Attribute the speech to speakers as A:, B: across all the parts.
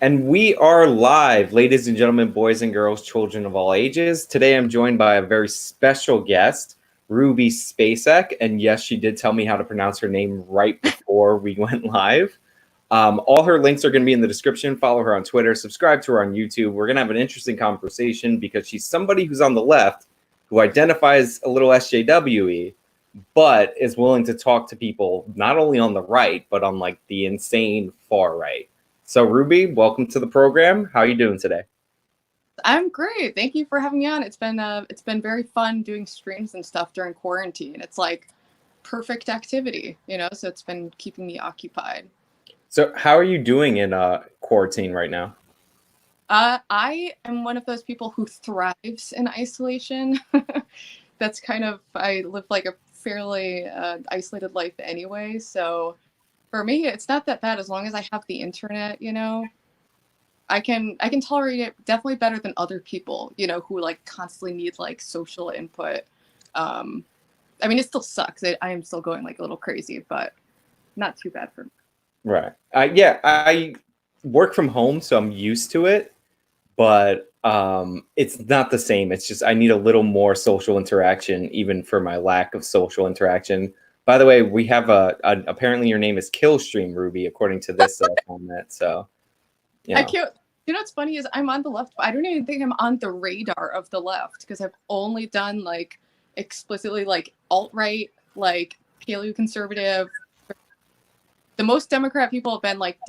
A: And we are live, ladies and gentlemen, boys and girls, children of all ages. Today I'm joined by a very special guest, Ruby Spacek. And yes, she did tell me how to pronounce her name right before we went live. All her links are going to be in the description. Follow her on Twitter, subscribe to her on YouTube. We're going to have an interesting conversation because she's somebody who's on the left who identifies a little SJW-y, but is willing to talk to people not only on the right, but on like the insane far right. So Ruby, welcome to the program. How are you doing today?
B: I'm great. Thank you for having me on. It's been very fun doing streams and stuff during quarantine. It's like perfect activity, so it's been keeping me occupied.
A: So how are you doing in quarantine right now?
B: I am one of those people who thrives in isolation. That's I live like a fairly isolated life anyway. So for me, it's not that bad as long as I have the internet. I can tolerate it definitely better than other people, who like constantly need like social input. I mean, it still sucks. I am still going like a little crazy, but not too bad for me.
A: Right. Yeah, I work from home, so I'm used to it, but it's not the same. It's just I need a little more social interaction, even for my lack of social interaction. By the way, we have apparently your name is Killstream Ruby, according to this comment. So,
B: I can't. You know what's funny is I'm on the left. I don't even think I'm on the radar of the left because I've only done like explicitly like alt-right, like paleo-conservative. The most Democrat people have been like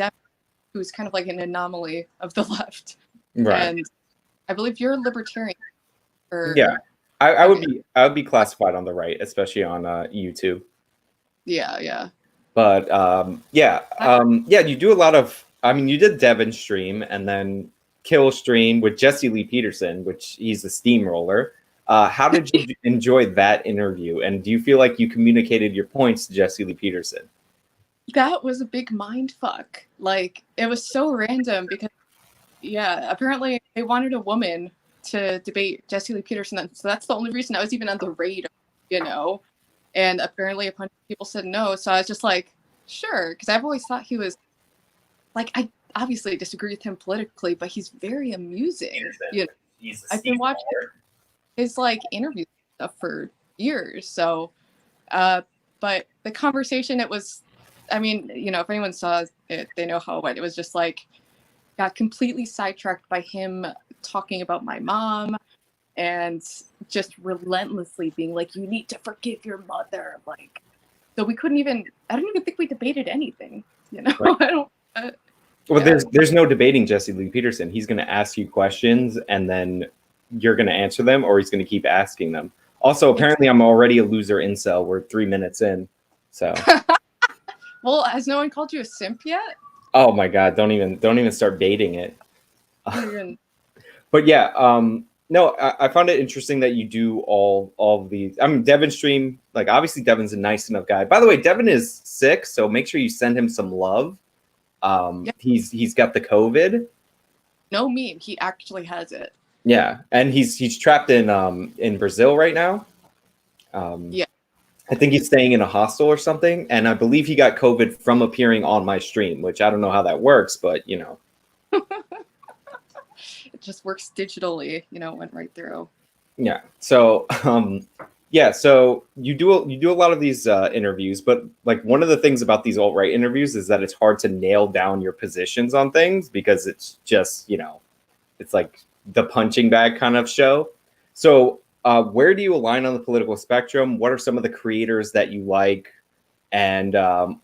B: who's kind of like an anomaly of the left.
A: right.
B: And I believe you're libertarian.
A: Yeah, I would be classified on the right, especially on YouTube.
B: Yeah.
A: But yeah, you do a lot of. I mean, you did Devin stream and then Kill stream with Jesse Lee Peterson, which he's a steamroller. How did you enjoy that interview? And do you feel like you communicated your points to Jesse Lee Peterson?
B: That was a big mind fuck. Like, it was so random because, yeah, apparently they wanted a woman to debate Jesse Lee Peterson. So that's the only reason I was even on the radar. And apparently a bunch of people said no. So I was just like, sure. Because I've always thought he was, like, I obviously disagree with him politically, but he's very amusing. I've been watching his, like, interviews and stuff for years. So, but the conversation, it was, I mean, if anyone saw it, they know how it went. It was just like, got completely sidetracked by him talking about my mom and just relentlessly being like, you need to forgive your mother. Like, so we couldn't even, I don't even think we debated anything,
A: Right.
B: I don't.
A: Well, there's no debating Jesse Lee Peterson. He's going to ask you questions and then you're going to answer them, or he's going to keep asking them. Also, apparently, I'm already a loser incel. We're 3 minutes in, so.
B: Well, has no one called you a simp yet?
A: Oh my God! Don't even start baiting it. But yeah, no, I found it interesting that you do all of these. I mean, Devin stream, like obviously Devin's a nice enough guy. By the way, Devin is sick, so make sure you send him some love.
B: Yeah.
A: He's got the COVID.
B: No meme, he actually has it.
A: Yeah, and he's trapped in Brazil right now.
B: Yeah.
A: I think he's staying in a hostel or something, and I believe he got COVID from appearing on my stream, which I don't know how that works, but you know.
B: It just works digitally, went right through.
A: Yeah. So yeah, so you do a lot of these interviews, but like one of the things about these alt-right interviews is that it's hard to nail down your positions on things because it's just, it's like the punching bag kind of show. So where do you align on the political spectrum? What are some of the creators that you like? And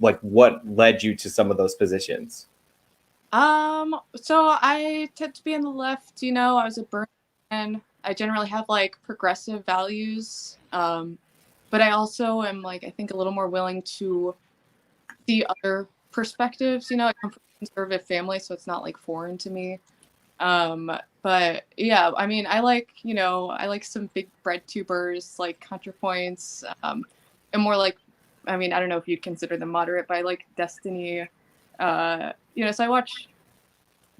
A: like what led you to some of those positions?
B: So I tend to be on the left, I was a Bernie fan. I generally have like progressive values. But I also am like, I think a little more willing to see other perspectives. I come from a conservative family, so it's not like foreign to me. But yeah, I mean, I like some big bread tubers like ContraPoints, and more like, I mean, I don't know if you'd consider them moderate, but I like Destiny. So I watch,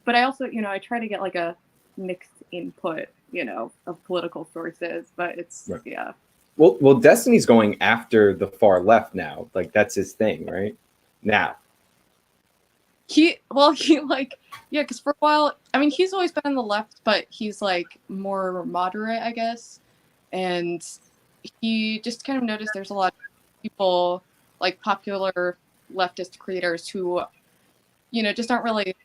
B: but I also, I try to get like a mixed input, of political sources, but it's,
A: Right.
B: yeah.
A: Well, Destiny's going after the far left now. Like that's his thing, right? Now.
B: well, he like, yeah, because for a while, I mean, he's always been on the left, but he's like more moderate, I guess. And he just kind of noticed there's a lot of people, like popular leftist creators who, just aren't really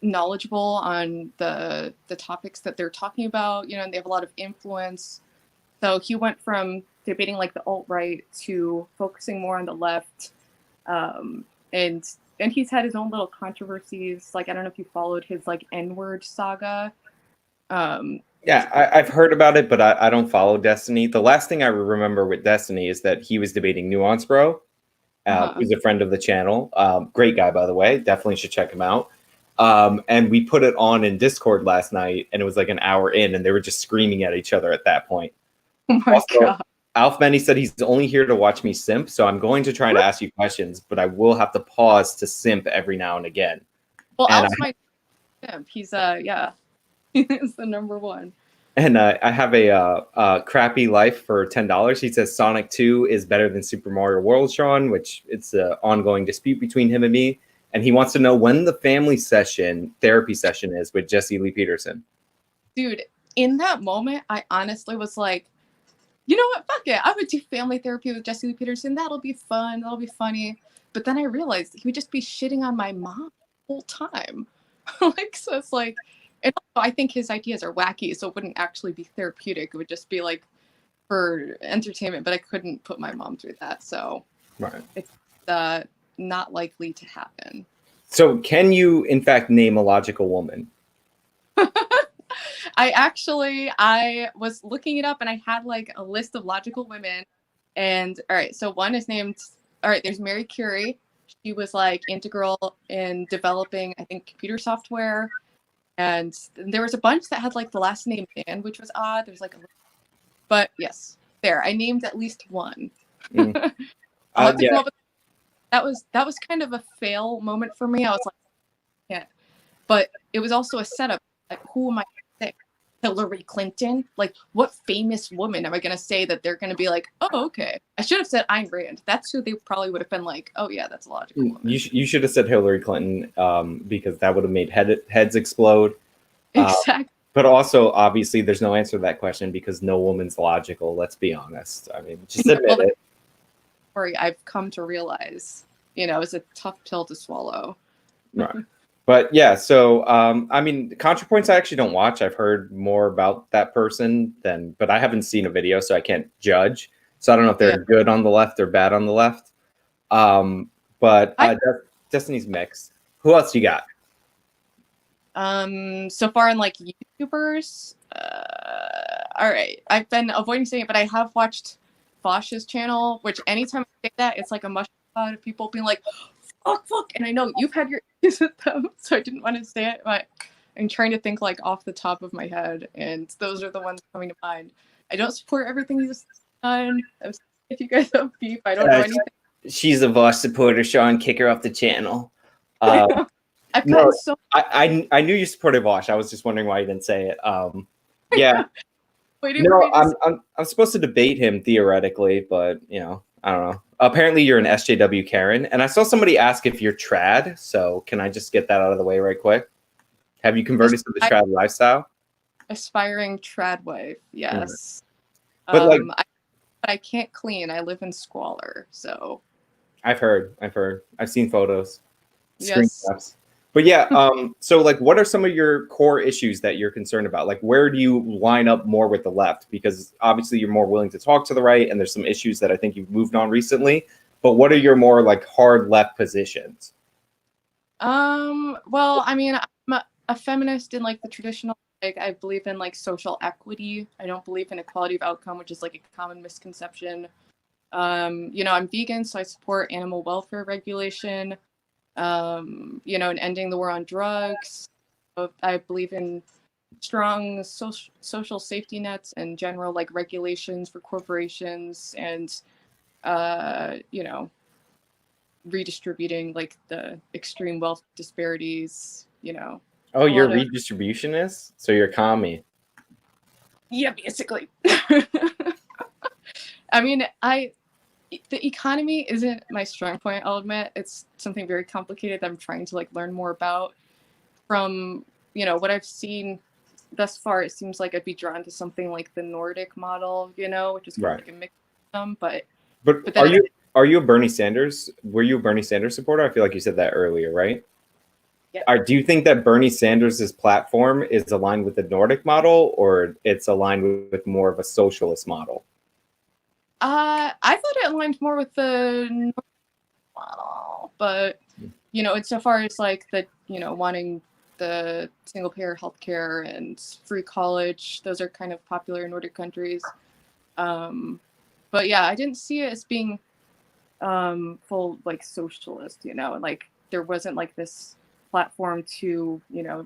B: knowledgeable on the topics that they're talking about, and they have a lot of influence. So he went from debating like the alt-right to focusing more on the left. And he's had his own little controversies. Like, I don't know if you followed his like N-word saga.
A: Yeah, I've heard about it, but I don't follow Destiny. The last thing I remember with Destiny is that he was debating Nuance Bro, who's a friend of the channel. Great guy, by the way. Definitely should check him out. And we put it on in Discord last night, and it was like an hour in, and they were just screaming at each other at that point.
B: Oh my God.
A: Alf Benny said he's only here to watch me simp, so I'm going to try to ask you questions, but I will have to pause to simp every now and again.
B: Well, Alf's my simp. He's yeah, he's the number one.
A: And I have a crappy life for $10. He says Sonic 2 is better than Super Mario World, Sean, which it's an ongoing dispute between him and me. And he wants to know when the family therapy session is with Jesse Lee Peterson.
B: Dude, in that moment, I honestly was like, you know what? Fuck it. I would do family therapy with Jesse Lee Peterson. That'll be fun. That'll be funny. But then I realized he would just be shitting on my mom the whole time. Like, so it's like, and also I think his ideas are wacky, so it wouldn't actually be therapeutic. It would just be like for entertainment, but I couldn't put my mom through that. So
A: right.
B: It's not likely to happen.
A: So can you, in fact, name a logical woman?
B: I was looking it up and I had like a list of logical women. And all right, so one is named, there's Mary Curie. She was like integral in developing, I think, computer software. And there was a bunch that had like the last name Mann, which was odd. There's like but yes, there. I named at least one.
A: Mm.
B: Yeah. That was kind of a fail moment for me. I was like, yeah. But it was also a setup. Like, who am I going to say? Hillary Clinton? Like, what famous woman am I going to say that they're going to be like, oh, okay. I should have said Ayn Rand. That's who they probably would have been like, oh, yeah, that's a logical woman.
A: You should have said Hillary Clinton because that would have made heads explode.
B: Exactly.
A: But also, obviously, there's no answer to that question because no woman's logical. Let's be honest. I mean, just admit it.
B: Story I've come to realize, it's a tough pill to swallow.
A: Right. But yeah, so I mean, ContraPoints I actually don't watch. I've heard more about that person but I haven't seen a video, so I can't judge. So I don't know if they're good on the left or bad on the left. But Destiny's mixed. Who else you got?
B: So far in like YouTubers, all right. I've been avoiding saying it, but I have watched Vosh's channel, which anytime I say that, it's like a mushroom cloud of people being like, fuck. And I know you've had your issues with them, so I didn't want to say it, but I'm trying to think like off the top of my head, and those are the ones coming to mind. I don't support everything he's done. If you guys have beef, I don't know anything.
A: She's a Vosh supporter, Sean. Kick her off the channel.
B: I've gotten so.
A: I knew you supported Vosh. I was just wondering why you didn't say it. Yeah. I'm supposed to debate him theoretically, but I don't know. Apparently, you're an SJW Karen, and I saw somebody ask if you're trad. So can I just get that out of the way right quick? Have you converted to the trad lifestyle?
B: Aspiring trad wife, yes.
A: Mm-hmm. But
B: I can't clean. I live in squalor, so.
A: I've heard. I've seen photos.
B: Yes.
A: Screenshots. But yeah, so like, what are some of your core issues that you're concerned about? Like, where do you line up more with the left? Because obviously you're more willing to talk to the right, and there's some issues that I think you've moved on recently. But what are your more like hard left positions?
B: Well, I mean, I'm a feminist in like the traditional, like I believe in like social equity. I don't believe in equality of outcome, which is like a common misconception. I'm vegan, so I support animal welfare regulation. And ending the war on drugs. I believe in strong social safety nets and general like regulations for corporations and, redistributing like the extreme wealth disparities,
A: Oh, you're a redistributionist? So you're a commie.
B: Yeah, basically. I mean, the economy isn't my strong point, I'll admit. It's something very complicated that I'm trying to like learn more about. From, you know, what I've seen thus far, it seems like I'd be drawn to something like the Nordic model, you know, which is kind of
A: Right.
B: like a mix of them, but
A: But
B: then
A: are you a Bernie Sanders? Were you a Bernie Sanders supporter? I feel like you said that earlier, right?
B: yeah.
A: Do you think that Bernie Sanders' platform is aligned with the Nordic model, or it's aligned with more of a socialist model?
B: I thought it aligned more with the Nordic model, but you know, insofar as like the, you know, wanting the single payer healthcare and free college, those are kind of popular in Nordic countries. But yeah, I didn't see it as being full like socialist, you know, and like there wasn't like this platform to, you know,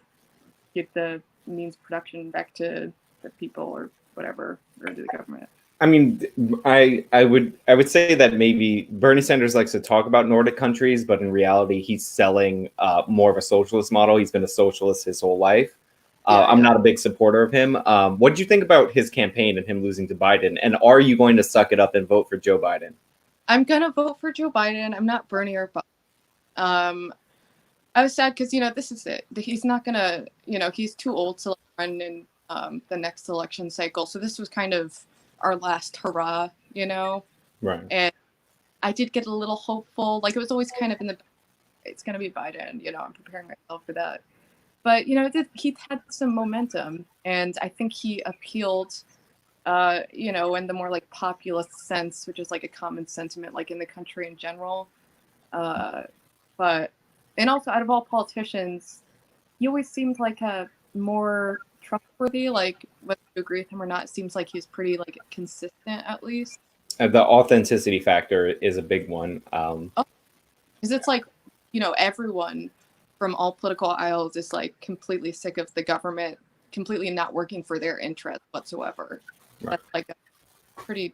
B: get the means of production back to the people or whatever, or to the government.
A: I mean, I would say that maybe Bernie Sanders likes to talk about Nordic countries, but in reality, he's selling more of a socialist model. He's been a socialist his whole life. I'm not a big supporter of him. What did you think about his campaign and him losing to Biden? And are you going to suck it up and vote for Joe Biden?
B: I'm gonna vote for Joe Biden. I'm not Bernie or Biden. I was sad because, you know, this is it. He's not gonna, you know, he's too old to run in the next election cycle. So this was kind of our last hurrah, you know.
A: Right.
B: And I did get a little hopeful. Like it was always kind of in the, it's gonna be Biden. You know, I'm preparing myself for that. But you know, he had some momentum, and I think he appealed, you know, in the more like populist sense, which is like a common sentiment, like in the country in general. But and also out of all politicians, he always seemed like a more trustworthy. Like whether you agree with him or not, it seems like he's pretty like consistent at least.
A: The authenticity factor is a big one.
B: Because it's like, you know, everyone from all political aisles is like completely sick of the government completely not working for their interest whatsoever.
A: Right.
B: That's like a pretty,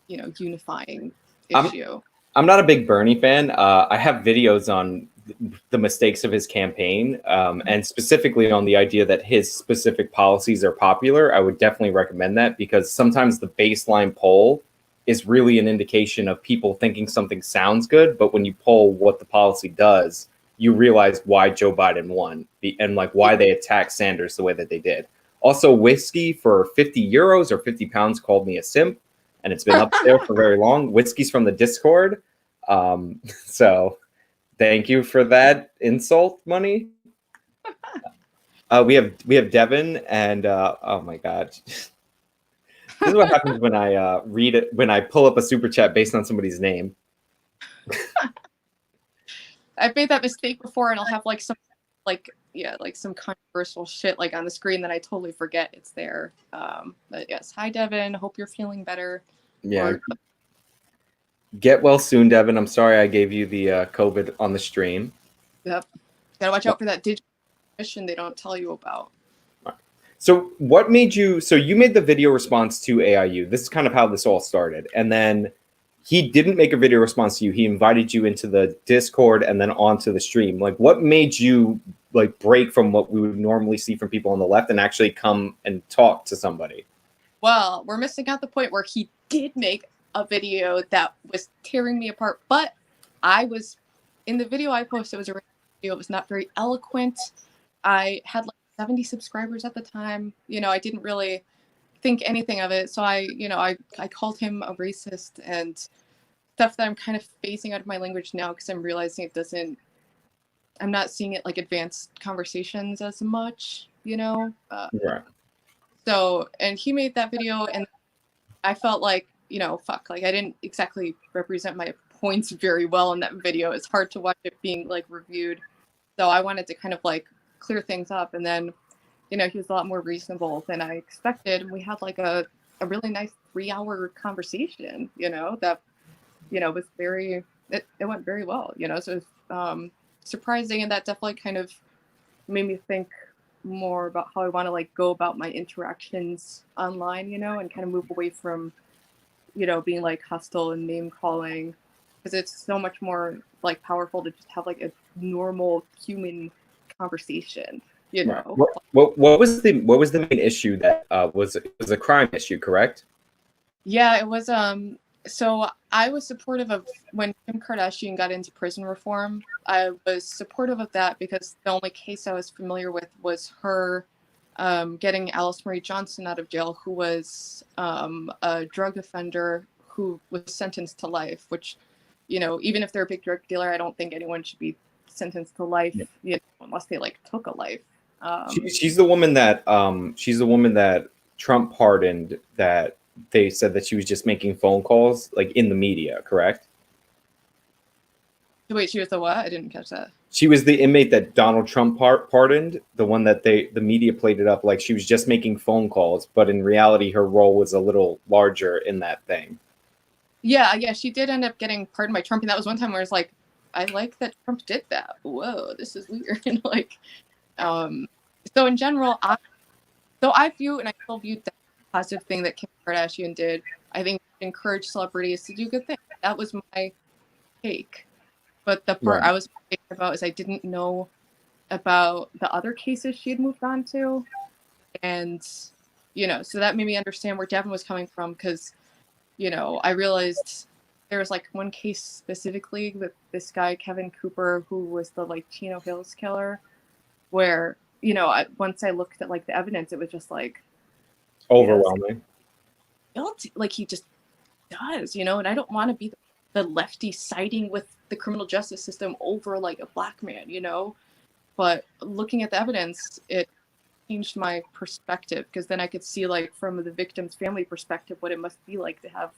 B: you know, unifying
A: I'm-
B: issue.
A: I'm not a big Bernie fan. I have videos on the mistakes of his campaign, and specifically on the idea that his specific policies are popular. I would definitely recommend that because sometimes the baseline poll is really an indication of people thinking something sounds good, but when you poll what the policy does, you realize why Joe Biden won and like why they attacked Sanders the way that they did. Also, whiskey for 50 euros or 50 pounds called me a simp, and it's been up there for very long. Whiskey's from the Discord. So thank you for that insult money. We have Devin and oh my god. This is what happens when I read it, when I pull up a super chat based on somebody's name.
B: I've made that mistake before, and I'll have like some, like yeah, like some controversial shit like on the screen that I totally forget it's there. But yes, hi Devin. Hope you're feeling better.
A: Yeah. Get well soon, Devin. I'm sorry I gave you the COVID on the stream.
B: Yep. Gotta watch out for that digital mission they don't tell you about.
A: So what made you, so you made the video response to AIU. This is kind of how this all started. And then he didn't make a video response to you. He invited you into the Discord and then onto the stream. Like what made you like break from what we would normally see from people on the left and actually come and talk to somebody?
B: Well, we're missing out the point where he did make a video that was tearing me apart, but I was in the video I posted. It was a video. It was not very eloquent. I had like 70 subscribers at the time. You know, I didn't really think anything of it. So I called him a racist and stuff that I'm kind of phasing out of my language now because I'm realizing I'm not seeing it like advanced conversations as much, you know?
A: Right.
B: So, and he made that video and I felt like, you know, fuck, like I didn't exactly represent my points very well in that video. It's hard to watch it being like reviewed. So I wanted to kind of like clear things up. And then, you know, he was a lot more reasonable than I expected. And we had like a really nice 3-hour conversation, you know, that, you know, was it went very well, you know, so it was surprising. And that definitely kind of made me think more about how I want to like go about my interactions online, you know, and kind of move away from, you know, being like hostile and name calling, because it's so much more like powerful to just have like a normal human conversation, you know.
A: What was the main issue that was a crime issue, correct?
B: Yeah, it was So I was supportive of when Kim Kardashian got into prison reform. I was supportive of that because the only case I was familiar with was her getting Alice Marie Johnson out of jail, who was a drug offender who was sentenced to life, which, you know, even if they're a big drug dealer, I don't think anyone should be sentenced to life, you know, unless they like took a life.
A: She's the woman that Trump pardoned, that they said that she was just making phone calls like in the media, correct?
B: Wait, she was the what? I didn't catch that.
A: She was the inmate that Donald Trump pardoned, the one that the media played it up like she was just making phone calls, but in reality her role was a little larger in that thing.
B: Yeah, she did end up getting pardoned by Trump, and that was one time where it's like, I like that Trump did that. Whoa, this is weird. Like, so in general, I view, and I still view that positive thing that Kim Kardashian did. I think it encouraged celebrities to do good things. That was my take. But the part I was about is I didn't know about the other cases she had moved on to. And, you know, so that made me understand where Devin was coming from, because, you know, I realized there was like one case specifically with this guy, Kevin Cooper, who was the like Chino Hills killer, where, you know, once I looked at like the evidence, it was just like
A: overwhelming.
B: Like he just does, you know, and I don't want to be the lefty siding with the criminal justice system over like a black man, you know. But looking at the evidence, it changed my perspective, because then I could see like from the victim's family perspective what it must be like to have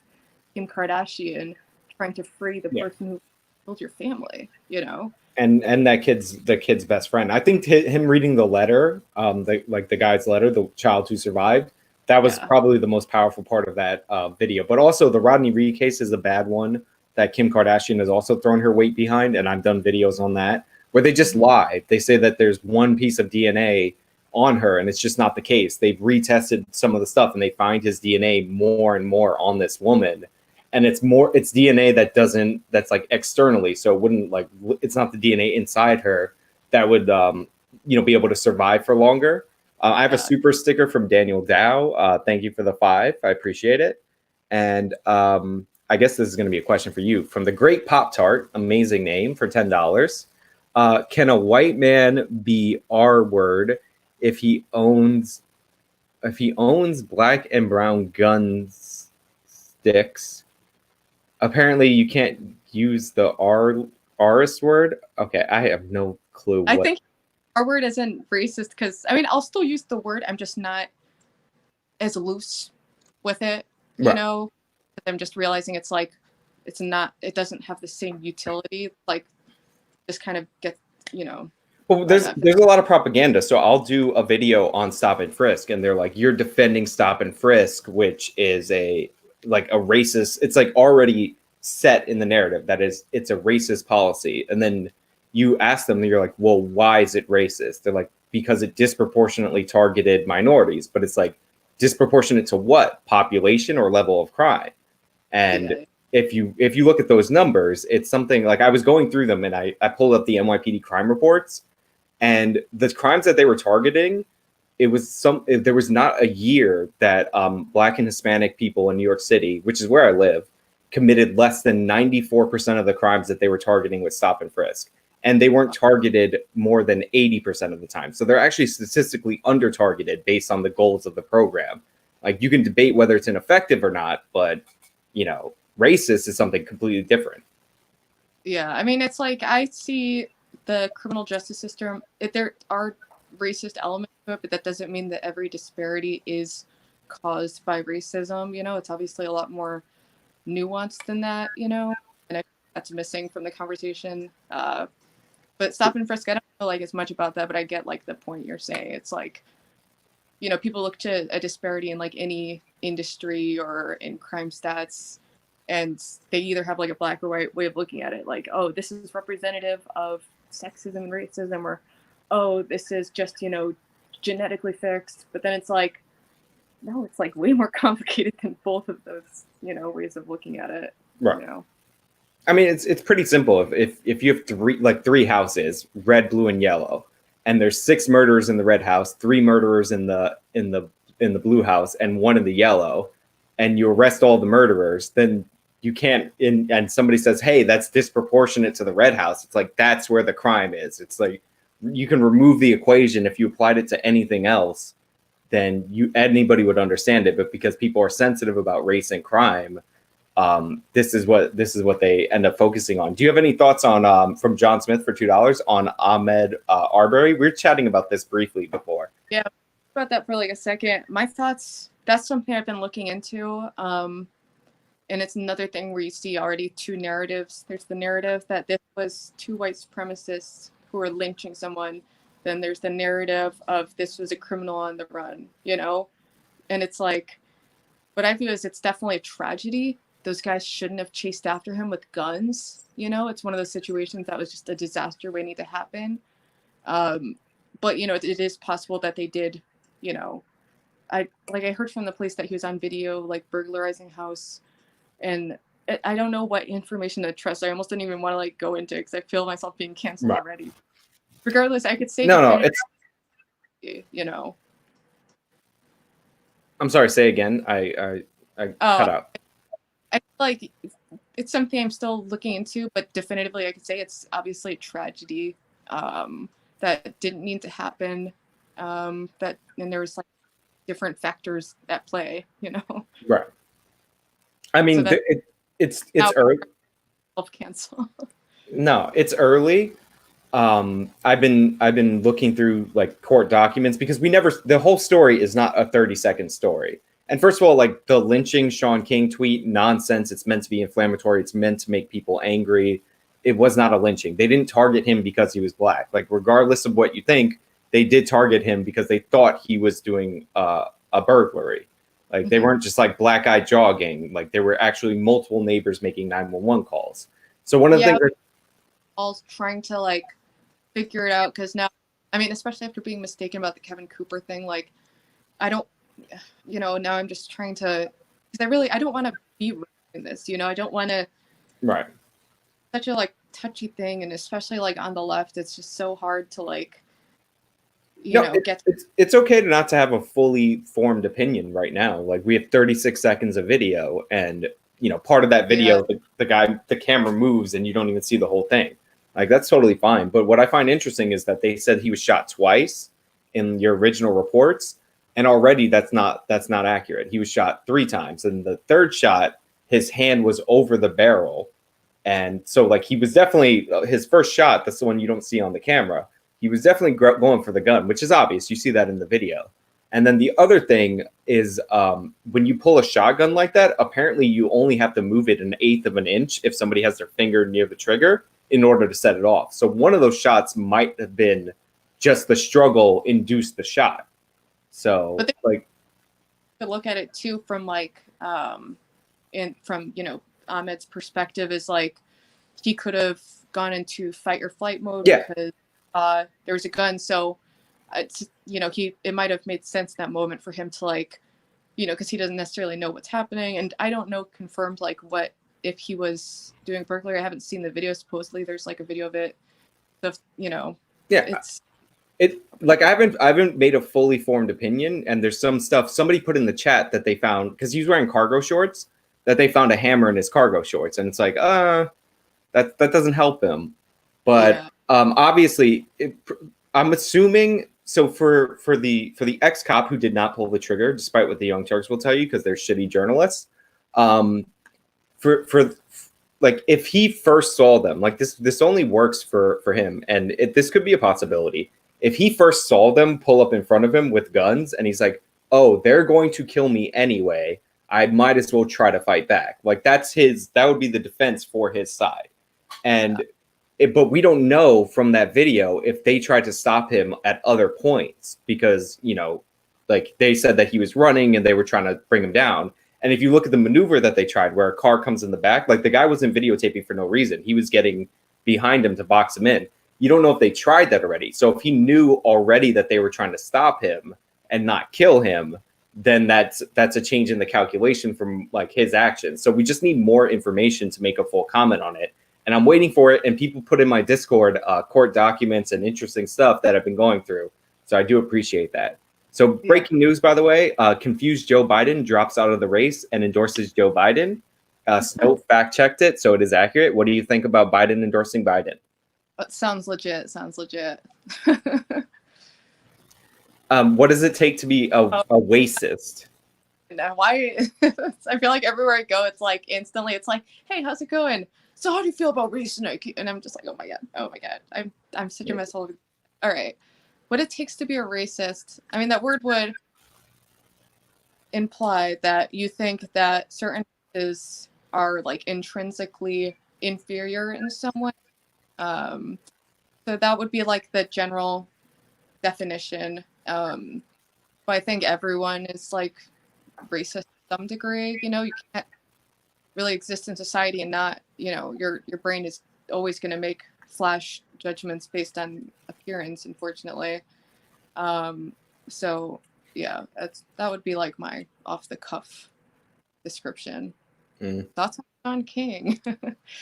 B: Kim Kardashian trying to free the person who killed your family, you know.
A: And the kid's best friend. I think him reading the letter, the guy's letter, the child who survived, that was probably the most powerful part of that video. But also the Rodney Reed case is a bad one that Kim Kardashian has also thrown her weight behind, and I've done videos on that where they just lie. They say that there's one piece of DNA on her, and it's just not the case. They've retested some of the stuff, and they find his DNA more and more on this woman. And it's DNA that's like externally, so it wouldn't like, it's not the DNA inside her that would be able to survive for longer. I have a super sticker from Daniel Dow. Thank you for the 5. I appreciate it. And I guess this is going to be a question for you. From the Great Pop Tart, amazing name, for $10. Can a white man be R-word if he owns black and brown gun sticks? Apparently you can't use the R-est word. Okay, I have no clue.
B: I think R-word isn't racist, because I mean I'll still use the word, I'm just not as loose with it, you know. I'm just realizing it's like it doesn't have the same utility, like just kind of get, you know.
A: Well, there's a lot of propaganda. So I'll do a video on stop and frisk, and they're like, you're defending stop and frisk, which is a racist, it's like already set in the narrative that it's a racist policy. And then you ask them, and you're like, well, why is it racist? They're like, because it disproportionately targeted minorities. But it's like, disproportionate to what? Population or level of crime? And if you look at those numbers, it's something like, I was going through them, and I pulled up the NYPD crime reports, and the crimes that they were targeting, there was not a year that Black and Hispanic people in New York City, which is where I live, committed less than 94% of the crimes that they were targeting with stop and frisk. And they weren't targeted more than 80% of the time. So they're actually statistically under-targeted based on the goals of the program. Like, you can debate whether it's ineffective or not, but, you know, racist is something completely different.
B: Yeah, I mean, it's like, I see the criminal justice system, there are racist elements to it, but that doesn't mean that every disparity is caused by racism. You know, it's obviously a lot more nuanced than that, you know, and I think that's missing from the conversation. But stop and frisk, I don't know like as much about that, but I get like the point you're saying. It's like, you know, people look to a disparity in like any industry or in crime stats, and they either have like a black or white way of looking at it, like, oh, this is representative of sexism and racism, or oh, this is just, you know, genetically fixed. But then it's like, no, it's like way more complicated than both of those, you know, ways of looking at it.
A: Right.
B: You know?
A: I mean, it's pretty simple. If you have three houses, red, blue, and yellow, and there's 6 murderers in the red house, 3 murderers in the blue house, and 1 in the yellow, and you arrest all the murderers, then you can't and somebody says, hey, that's disproportionate to the red house. It's like, that's where the crime is. It's like, you can remove the equation. If you applied it to anything else, then anybody would understand it. But because people are sensitive about race and crime, this is what they end up focusing on. Do you have any thoughts on from John Smith for $2 on Ahmaud Arbery? We were chatting about this briefly before.
B: Yeah, about that for like a second. My thoughts, that's something I've been looking into. And it's another thing where you see already two narratives. There's the narrative that this was two white supremacists who were lynching someone. Then there's the narrative of this was a criminal on the run, you know? And it's like, what I view is it's definitely a tragedy. Those guys shouldn't have chased after him with guns, you know? It's one of those situations that was just a disaster waiting to happen. But, you know, it is possible that they did, you know, I heard from the police that he was on video, like burglarizing house. And I don't know what information to trust. I almost didn't even want to like go into it because I feel myself being canceled already. Regardless, I could say
A: no, it's,
B: you know.
A: I'm sorry. Say again. I cut out.
B: I feel like it's something I'm still looking into, but definitively I could say it's obviously a tragedy that didn't need to happen. And there was like different factors at play, you know.
A: Right. I mean, so it's early.
B: Self-cancel.
A: No, it's early. I've been looking through like court documents because the whole story is not a 30-second story. And first of all, like the lynching Sean King tweet, nonsense. It's meant to be inflammatory. It's meant to make people angry. It was not a lynching. They didn't target him because he was black. Like, regardless of what you think, they did target him because they thought he was doing a burglary. Like, they weren't just like black eye jogging. Like, there were actually multiple neighbors making 911 calls. So one of the things
B: all trying to like figure it out, because now, I mean, especially after being mistaken about the Kevin Cooper thing, like, I don't, you know, now I'm just trying to, because I don't want to be in this, you know, I don't want to.
A: Right.
B: Such a like touchy thing, and especially like on the left, it's just so hard to like,
A: it's okay to not to have a fully formed opinion right now. Like, we have 36 seconds of video, and you know, part of that video, the camera moves and you don't even see the whole thing. Like, that's totally fine. But what I find interesting is that they said he was shot twice in your original reports, and already that's not accurate. He was shot 3 times, and the third shot, his hand was over the barrel. And so, like, he was definitely, his first shot, that's the one you don't see on the camera, he was definitely going for the gun, which is obvious. You see that in the video. And then the other thing is, when you pull a shotgun like that, apparently you only have to move it 1/8 of an inch if somebody has their finger near the trigger in order to set it off. So one of those shots might have been just the struggle induced the shot. So, but like,
B: to look at it too from like, from, you know, Ahmaud's perspective is like, he could have gone into fight or flight mode because there was a gun. So it's, you know, it might have made sense in that moment for him to like, you know, because he doesn't necessarily know what's happening. And I don't know confirmed like what if he was doing burglary. I haven't seen the video. Supposedly there's like a video of it. So, you know,
A: it like I haven't made a fully formed opinion, and there's some stuff somebody put in the chat that they found because he was wearing cargo shorts, that they found a hammer in his cargo shorts, and it's like that doesn't help him. But obviously I'm assuming so for the ex-cop who did not pull the trigger, despite what the Young Turks will tell you because they're shitty journalists, for like, if he first saw them, like, this only works for him, and this could be a possibility. If he first saw them pull up in front of him with guns and he's like, oh, they're going to kill me anyway, I might as well try to fight back. Like, that would be the defense for his side. And but we don't know from that video if they tried to stop him at other points, because, you know, like, they said that he was running and they were trying to bring him down. And if you look at the maneuver that they tried, where a car comes in the back, like, the guy wasn't videotaping for no reason. He was getting behind him to box him in. You don't know if they tried that already. So if he knew already that they were trying to stop him and not kill him, then that's a change in the calculation from like his actions. So we just need more information to make a full comment on it. And I'm waiting for it. And people put in my Discord court documents and interesting stuff that I've been going through. So I do appreciate that. So breaking news, by the way, confused Joe Biden drops out of the race and endorses Joe Biden. Snow fact-checked it, so it is accurate. What do you think about Biden endorsing Biden?
B: It sounds legit. Sounds legit.
A: What does it take to be a racist?
B: Now, why? I feel like everywhere I go, it's like instantly, it's like, hey, how's it going? So how do you feel about race? And I'm just like, oh my god, I'm such a mess. All right, what it takes to be a racist? I mean, that word would imply that you think that certain races are like intrinsically inferior in some way. So that would be like the general definition. But I think everyone is like racist to some degree. You know, you can't really exist in society and not, you know, your brain is always going to make flash judgments based on appearance, unfortunately. So yeah, that would be like my off the cuff description. Thoughts on John King?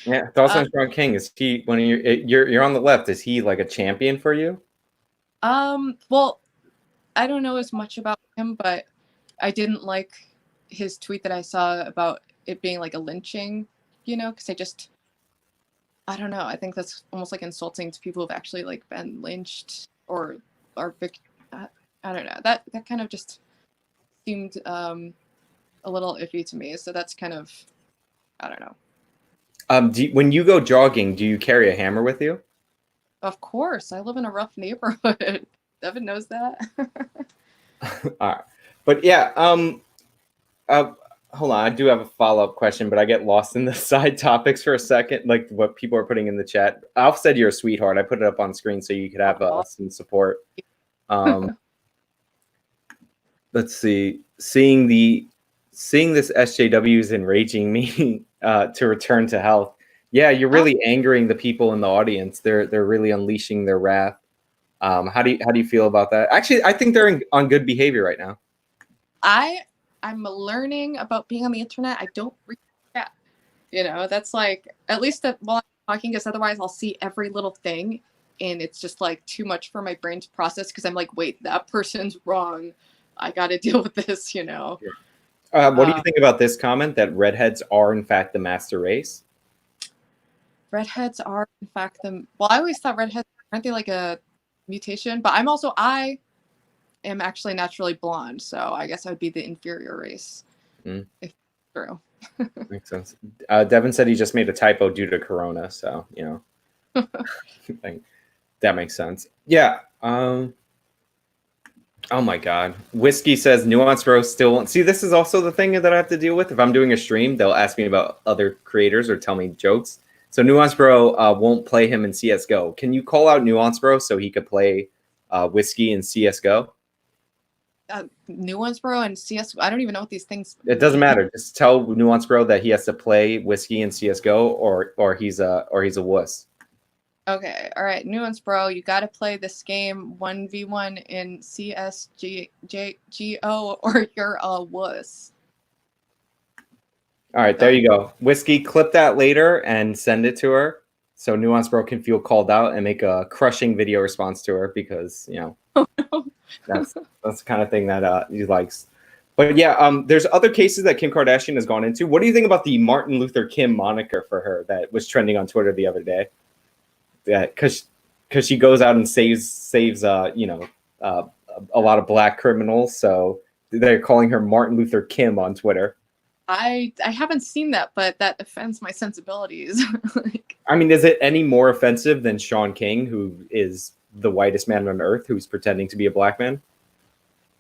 A: Yeah, thoughts on Sean King. Is he, when you're on the left, is he like a champion for you?
B: Well, I don't know as much about him, but I didn't like his tweet that I saw about it being like a lynching, you know, because I don't know. I think that's almost like insulting to people who've actually like been lynched or are I don't know. That kind of just seemed a little iffy to me. So that's kind of, I don't know.
A: When you go jogging, do you carry a hammer with you?
B: Of course, I live in a rough neighborhood. Devin knows that.
A: All right, but yeah, hold on. I do have a follow-up question, but I get lost in the side topics for a second, like what people are putting in the chat. Alf said you're a sweetheart. I put it up on screen so you could have some support. Let's see. Seeing this SJW is enraging me to return to health. Yeah, you're really angering the people in the audience. They're really unleashing their wrath. How do you feel about that? Actually, I think they're on good behavior right now.
B: I'm learning about being on the internet. I don't read chat. You know, that's like, at least while I'm talking, because otherwise I'll see every little thing and it's just like too much for my brain to process because I'm like, wait, that person's wrong. I got to deal with this, you know.
A: What do you think about this comment that redheads are in fact the master race?
B: Redheads are in fact well, I always thought redheads, aren't they like a mutation? But I am actually naturally blonde, so I guess I would be the inferior race. If true.
A: Makes sense. Devin said he just made a typo due to Corona, so you know, that makes sense. Yeah. Oh my God. Whiskey says Nuance Bro still won't. See, this is also the thing that I have to deal with. If I'm doing a stream, they'll ask me about other creators or tell me jokes. So Nuance Bro won't play him in CSGO. Can you call out Nuance Bro so he could play Whiskey in CSGO?
B: Nuance Bro and CS. I don't even know what these things.
A: It doesn't matter. Just tell Nuance Bro that he has to play Whiskey in CSGO or he's a wuss.
B: Okay, all right, Nuance Bro, you got to play this game 1v1 in CSGO or you're a wuss.
A: All right, there you go. Whiskey, clip that later and send it to her so Nuance Bro can feel called out and make a crushing video response to her because, you know, that's the kind of thing that he likes. But yeah, there's other cases that Kim Kardashian has gone into. What do you think about the Martin Luther Kim moniker for her that was trending on Twitter the other day? Yeah, because she goes out and saves you know, a lot of black criminals. So they're calling her Martin Luther Kim on Twitter.
B: I haven't seen that, but that offends my sensibilities.
A: Like, I mean, is it any more offensive than Sean King, who is the whitest man on earth, who's pretending to be a black man?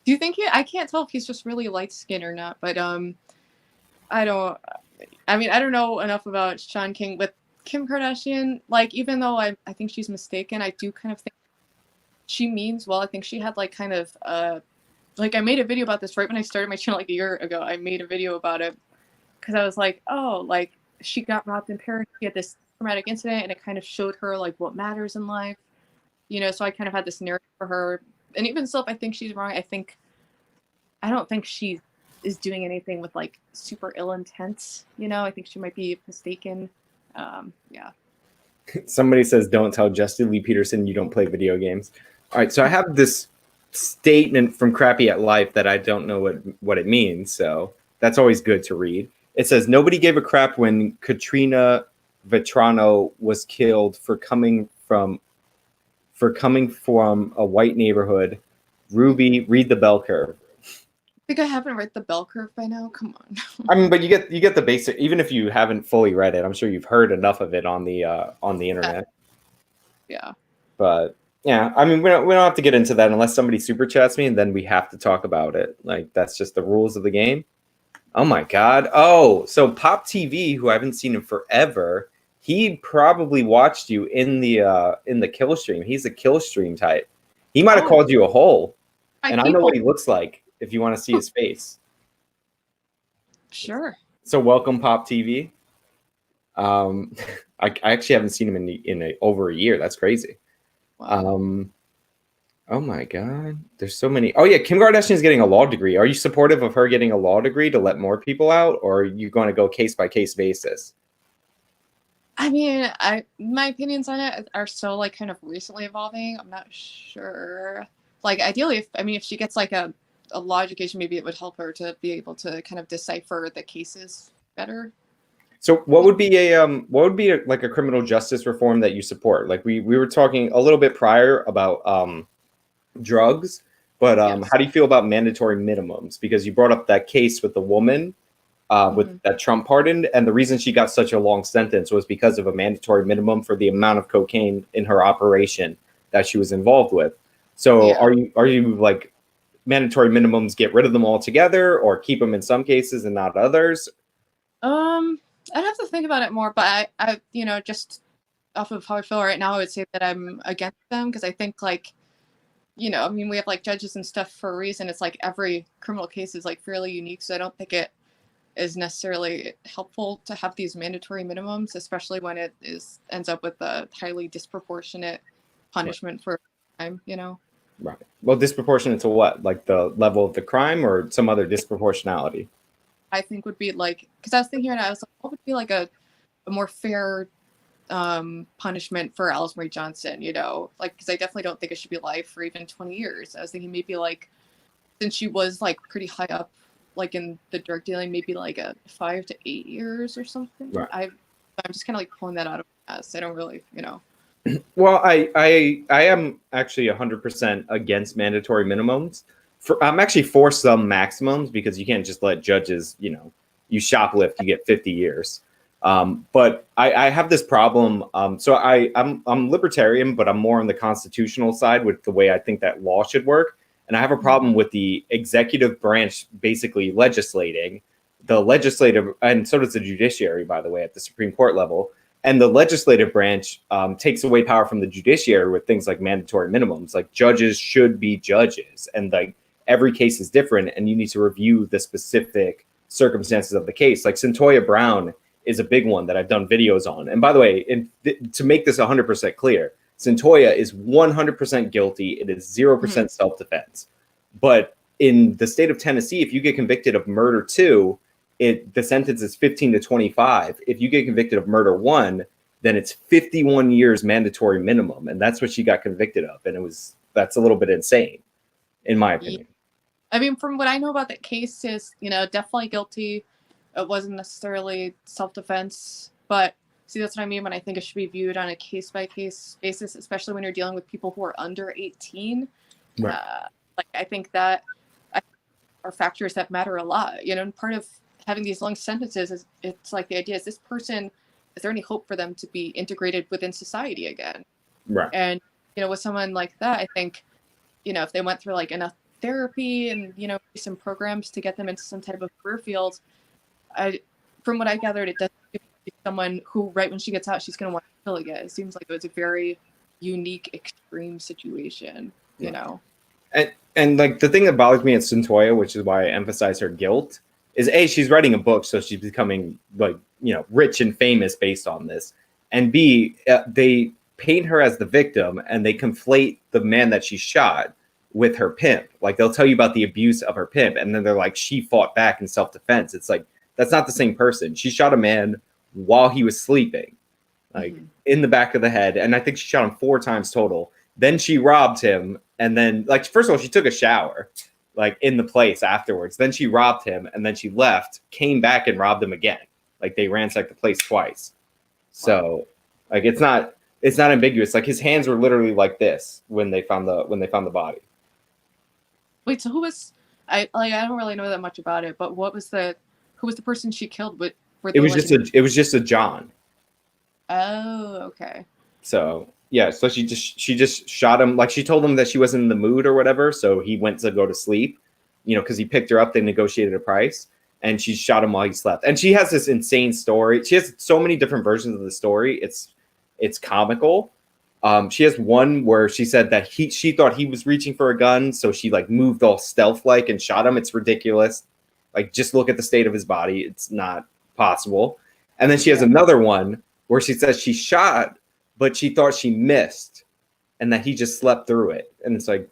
B: Do you think I can't tell if he's just really light skinned or not, but I don't know enough about Sean King with Kim Kardashian. Like, even though I think she's mistaken, I do kind of think she means well. I think she had like kind of like I made a video about this right when I started my channel like a year ago. I made a video about it because I was like, oh, like she got robbed in Paris. She had this traumatic incident and it kind of showed her like what matters in life, you know. So I kind of had this narrative for her. And even still, if I think she's wrong, I don't think she is doing anything with like super ill intent, you know. I think she might be mistaken. Yeah.
A: Somebody says, don't tell Justin Lee Peterson you don't play video games. All right, so I have this statement from Crappy at Life that I don't know what it means, so that's always good to read. It says nobody gave a crap when Katrina Vetrano was killed for coming from a white neighborhood. Ruby, read the bell curve.
B: I think I haven't read the bell curve by now. Come on.
A: I mean, but you get the basic. Even if you haven't fully read it, I'm sure you've heard enough of it on the internet.
B: Yeah.
A: But yeah, I mean, we don't have to get into that unless somebody super chats me, and then we have to talk about it. Like that's just the rules of the game. Oh my god. Oh, so Pop TV, who I haven't seen in forever, he probably watched you in the kill stream. He's a kill stream type. He might have called you a hole, and I know what he looks like if you want to see his face.
B: Sure.
A: So welcome, Pop TV. I actually haven't seen him in over a year. That's crazy.
B: Wow.
A: Oh my god, there's so many. Oh yeah, Kim Kardashian is getting a law degree. Are you supportive of her getting a law degree to let more people out, or are you going to go case by case basis?
B: I mean, my opinions on it are so like kind of recently evolving. I'm not sure. Like ideally, if she gets like a law education, maybe it would help her to be able to kind of decipher the cases better.
A: So what would be like a criminal justice reform that you support? Like we were talking a little bit prior about drugs, but
B: Yes.
A: how do you feel about mandatory minimums? Because you brought up that case with the woman with that Trump pardoned, and the reason she got such a long sentence was because of a mandatory minimum for the amount of cocaine in her operation that she was involved with. So
B: Yeah.
A: are you like mandatory minimums, get rid of them altogether, or keep them in some cases and not others?
B: I'd have to think about it more, but I just off of how I feel right now, I would say that I'm against them because I think like, we have like judges and stuff for a reason. It's like every criminal case is like fairly unique, so I don't think it is necessarily helpful to have these mandatory minimums, especially when it ends up with a highly disproportionate punishment for crime.
A: Right. Well, disproportionate to what? Like the level of the crime or some other disproportionality?
B: I think would be like, because I was thinking, and I was like, what would be like a more fair punishment for Alice Marie Johnson, like, because I definitely don't think it should be life or even 20 years. I was thinking maybe like, since she was like pretty high up, like in the drug dealing, maybe like a 5 to 8 years or something.
A: Right.
B: I'm just kind of like pulling that out of my ass. I don't really,
A: Well, I am actually 100% against mandatory minimums. I'm actually for some maximums because you can't just let judges, you shoplift, you get 50 years. But I have this problem. So I'm libertarian, but I'm more on the constitutional side with the way I think that law should work. And I have a problem with the executive branch basically legislating, the legislative, and so does the judiciary, by the way, at the Supreme Court level. And the legislative branch takes away power from the judiciary with things like mandatory minimums. Like judges should be judges, and like every case is different, and you need to review the specific circumstances of the case. Like Centoya Brown is a big one that I've done videos on. And by the way, to make this 100% clear, Centoya is 100% guilty. It is 0% self-defense. But in the state of Tennessee, if you get convicted of murder 2, the sentence is 15 to 25. If you get convicted of murder 1, then it's 51 years mandatory minimum. And that's what she got convicted of. And that's a little bit insane, in my opinion.
B: I mean, from what I know about that case is, definitely guilty. It wasn't necessarily self-defense, but see, that's what I mean when I think it should be viewed on a case-by-case basis, especially when you're dealing with people who are under 18.
A: Right.
B: Like, I think that are factors that matter a lot, and part of having these long sentences is it's like the idea is is there any hope for them to be integrated within society again?
A: Right.
B: And, with someone like that, I think, if they went through like enough therapy and, some programs to get them into some type of career field, from what I gathered, it does someone who right when she gets out, she's going to want to kill again. It seems like it was a very unique, extreme situation,
A: And like the thing that bothers me at Centoya, which is why I emphasize her guilt, is A, she's writing a book, so she's becoming like, rich and famous based on this. And B, they paint her as the victim and they conflate the man that she shot with her pimp. Like they'll tell you about the abuse of her pimp, and then they're like, she fought back in self-defense. It's like, that's not the same person. She shot a man while he was sleeping, like in the back of the head. And I think she shot him 4 times total. Then she robbed him. And then, like, first of all, she took a shower. like in the place afterwards. Then she robbed him, and then she left, came back and robbed him again. Like they ransacked the place twice. So like it's not ambiguous. Like his hands were literally like this when they found the body.
B: Wait, so who was I don't really know that much about it, but who was the person she killed?
A: It was just a John.
B: Oh, okay.
A: So yeah, so she just shot him. Like she told him that she wasn't in the mood or whatever, so he went to go to sleep, because he picked her up. They negotiated a price, and she shot him while he slept. And she has this insane story. She has so many different versions of the story. It's comical. She has one where she said that she thought he was reaching for a gun, so she like moved all stealth like and shot him. It's ridiculous. Like just look at the state of his body. It's not possible. And then she has another one where she says she shot, but she thought she missed, and that he just slept through it. And it's like,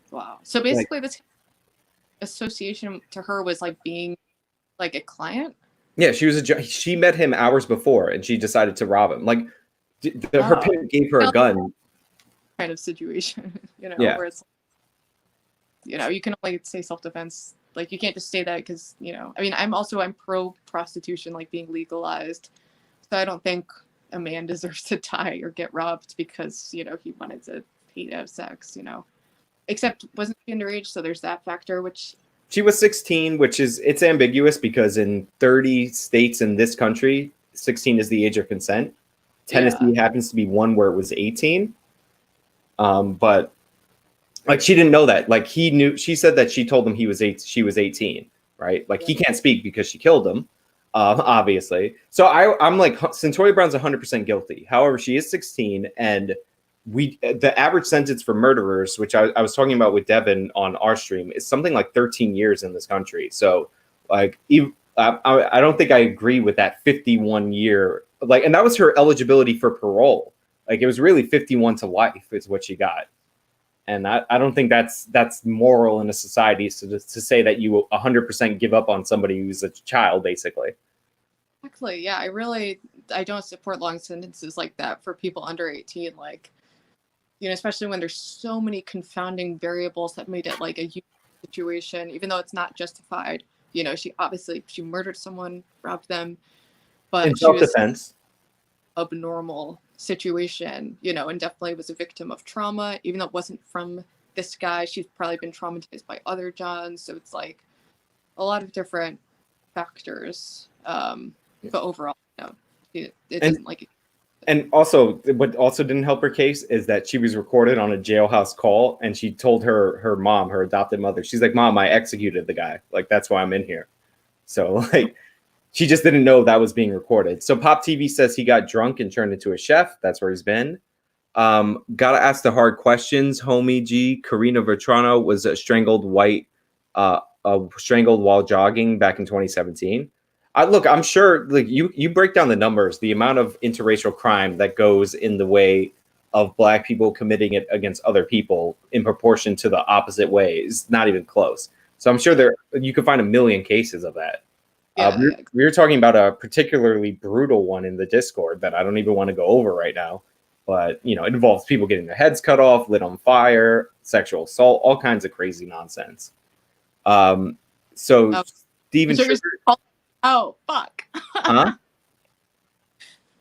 B: wow. So basically, this association to her was like being like a client.
A: Yeah, she met him hours before, and she decided to rob him. Like her parent gave her a gun.
B: Kind of situation,
A: Yeah.
B: where it's, you can only say self-defense. Like you can't just say that because, I mean, I'm pro prostitution, like being legalized. So I don't think a man deserves to die or get robbed because, he wanted to have sex, except wasn't she underage. So there's that factor, which
A: she was 16, it's ambiguous because in 30 states in this country, 16 is the age of consent. Tennessee happens to be one where it was 18. But like she didn't know that. Like he knew. She said that she told him she was 18, right? Like he can't speak because she killed him, obviously. So I'm like, Centoria Brown's 100% guilty. However, she is 16, and the average sentence for murderers, which I was talking about with Devin on our stream, is something like 13 years in this country. So like, I don't think I agree with that 51 year. Like, and that was her eligibility for parole. Like it was really 51 to life is what she got. And I don't think that's moral in a society to say that you 100% give up on somebody who's a child, basically.
B: Exactly. Yeah, I don't support long sentences like that for people under 18. Like, especially when there's so many confounding variables that made it like a unique situation, even though it's not justified. She murdered someone, robbed them, but
A: in self-defense.
B: Abnormal situation, and definitely was a victim of trauma, even though it wasn't from this guy. She's probably been traumatized by other Johns, so it's like a lot of different factors. But overall, it doesn't like it.
A: And also, what also didn't help her case is that she was recorded on a jailhouse call, and she told her mom, her adopted mother, she's like, "Mom, I executed the guy. Like that's why I'm in here." So like, she just didn't know that was being recorded. So Pop TV says he got drunk and turned into a chef. That's where he's been. Gotta ask the hard questions. Homie G, Karina Vetrano was strangled while jogging back in 2017. I'm sure like you break down the numbers, the amount of interracial crime that goes in the way of Black people committing it against other people in proportion to the opposite way is not even close. So I'm sure you could find a million cases of that. We were talking about a particularly brutal one in the Discord that I don't even want to go over right now, but it involves people getting their heads cut off, lit on fire, sexual assault, all kinds of crazy nonsense. Steven Sugar.
B: Oh fuck!
A: Huh?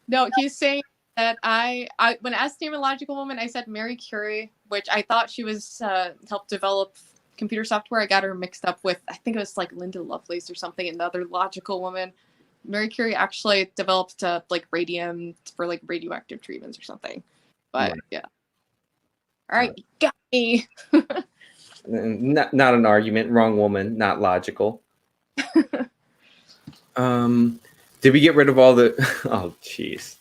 B: No, he's saying that I when asked Name a Logical Woman, I said Mary Curie, which I thought she was helped develop computer software. I got her mixed up with, I think it was like Linda Lovelace or something, another logical woman. Mary Curie actually developed like radium for like radioactive treatments or something. But yeah. All right, you got me.
A: Not an argument. Wrong woman. Not logical. Did we get rid of all the? Oh, jeez.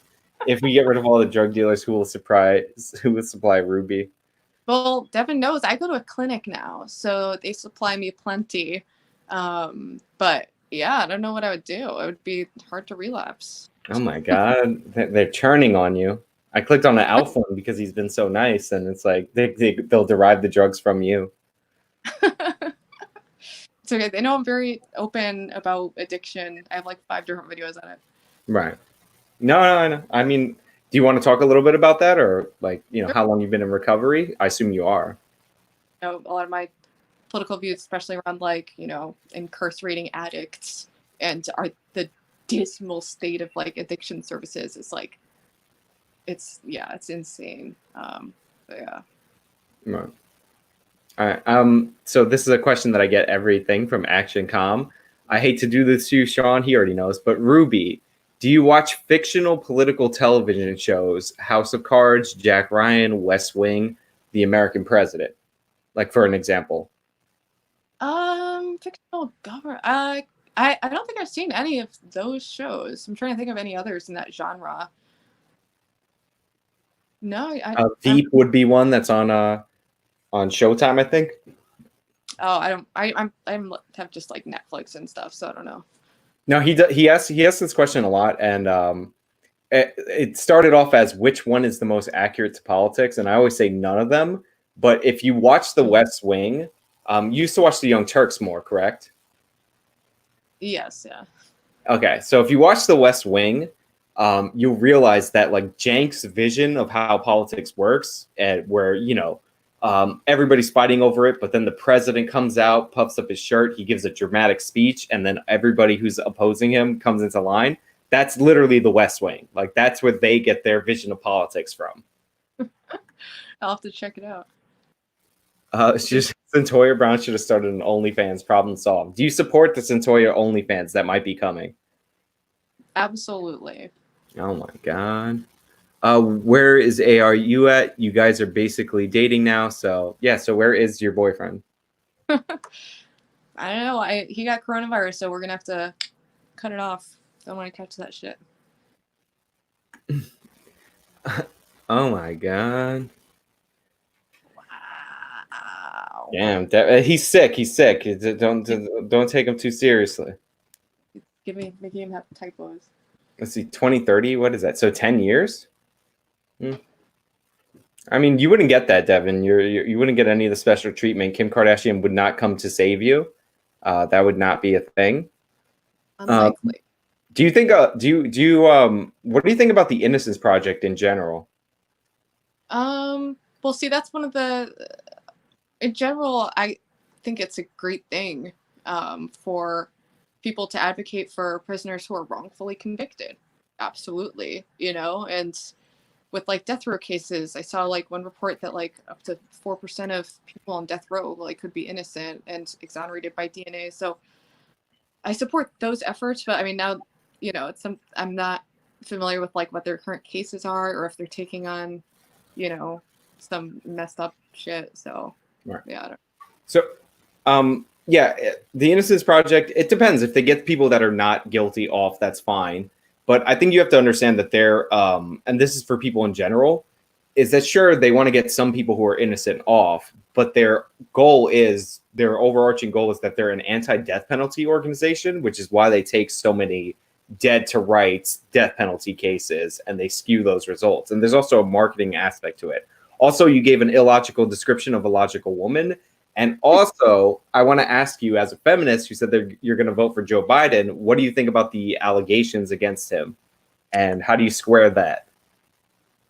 A: If we get rid of all the drug dealers, who will supply Ruby?
B: Well, Devin knows I go to a clinic now, so they supply me plenty. But yeah, I don't know what I would do. It would be hard to relapse.
A: Oh my God, they're churning on you. I clicked on the Alf one because he's been so nice, and it's like they'll derive the drugs from you.
B: It's okay. They know I'm very open about addiction. I have like 5 different videos on it.
A: Right. No, I know. I mean, do you want to talk a little bit about that, or like, how long you've been in recovery? I assume you are.
B: A lot of my political views, especially around like, incarcerating addicts and the dismal state of like addiction services is like, it's insane. But yeah.
A: Right. All right. So this is a question that I get everything from Action Com. I hate to do this to you, Sean. He already knows. But Ruby, do you watch fictional political television shows, House of Cards, Jack Ryan, West Wing, The American President? Like, for an example.
B: Fictional government. I don't think I've seen any of those shows. I'm trying to think of any others in that genre. No,
A: Veep would be one that's on Showtime, I think.
B: Oh, I don't. I have just like Netflix and stuff, so I don't know.
A: No, he asks this question a lot, and it started off as which one is the most accurate to politics, and I always say none of them. But if you watch The West Wing, you used to watch The Young Turks more, correct?
B: Yes, yeah.
A: Okay, so if you watch The West Wing, you'll realize that like Jank's vision of how politics works, and where everybody's fighting over it, but then the president comes out, puffs up his shirt, he gives a dramatic speech, and then everybody who's opposing him comes into line. That's literally The West Wing. Like, that's where they get their vision of politics from.
B: I'll have to check it out.
A: It's just Centoya Brown should have started an OnlyFans. Problem solved. Do you support the Centoya OnlyFans that might be coming?
B: Absolutely.
A: Oh my god. Where is ARU at? You guys are basically dating now, so yeah. So where is your boyfriend?
B: I don't know. He got coronavirus, so we're gonna have to cut it off. Don't want to catch that shit.
A: Oh my god.
B: Wow.
A: Damn, he's sick. He's sick. Don't take him too seriously.
B: Making him have typos.
A: Let's see, 2030. What is that? So 10 years? I mean, you wouldn't get that, Devin. You wouldn't get any of the special treatment. Kim Kardashian would not come to save you. That would not be a thing.
B: Unlikely.
A: Do you think? What do you think about the Innocence Project in general?
B: Well, see, that's one of the. In general, I think it's a great thing for people to advocate for prisoners who are wrongfully convicted. Absolutely, and with like death row cases, I saw like one report that like up to 4% of people on death row like could be innocent and exonerated by DNA. So I support those efforts, but I mean now, I'm not familiar with like what their current cases are or if they're taking on, some messed up shit. So
A: right.
B: Yeah. I don't know.
A: So, yeah, the Innocence Project, it depends. If they get people that are not guilty off, that's fine. But I think you have to understand that they're, and this is for people in general, is that sure, they want to get some people who are innocent off, but their overarching goal is that they're an anti-death penalty organization, which is why they take so many dead to rights death penalty cases and they skew those results. And there's also a marketing aspect to it. Also, you gave an illogical description of a logical woman. And also, I want to ask you, as a feminist who said that you're going to vote for Joe Biden, what do you think about the allegations against him? And how do you square that?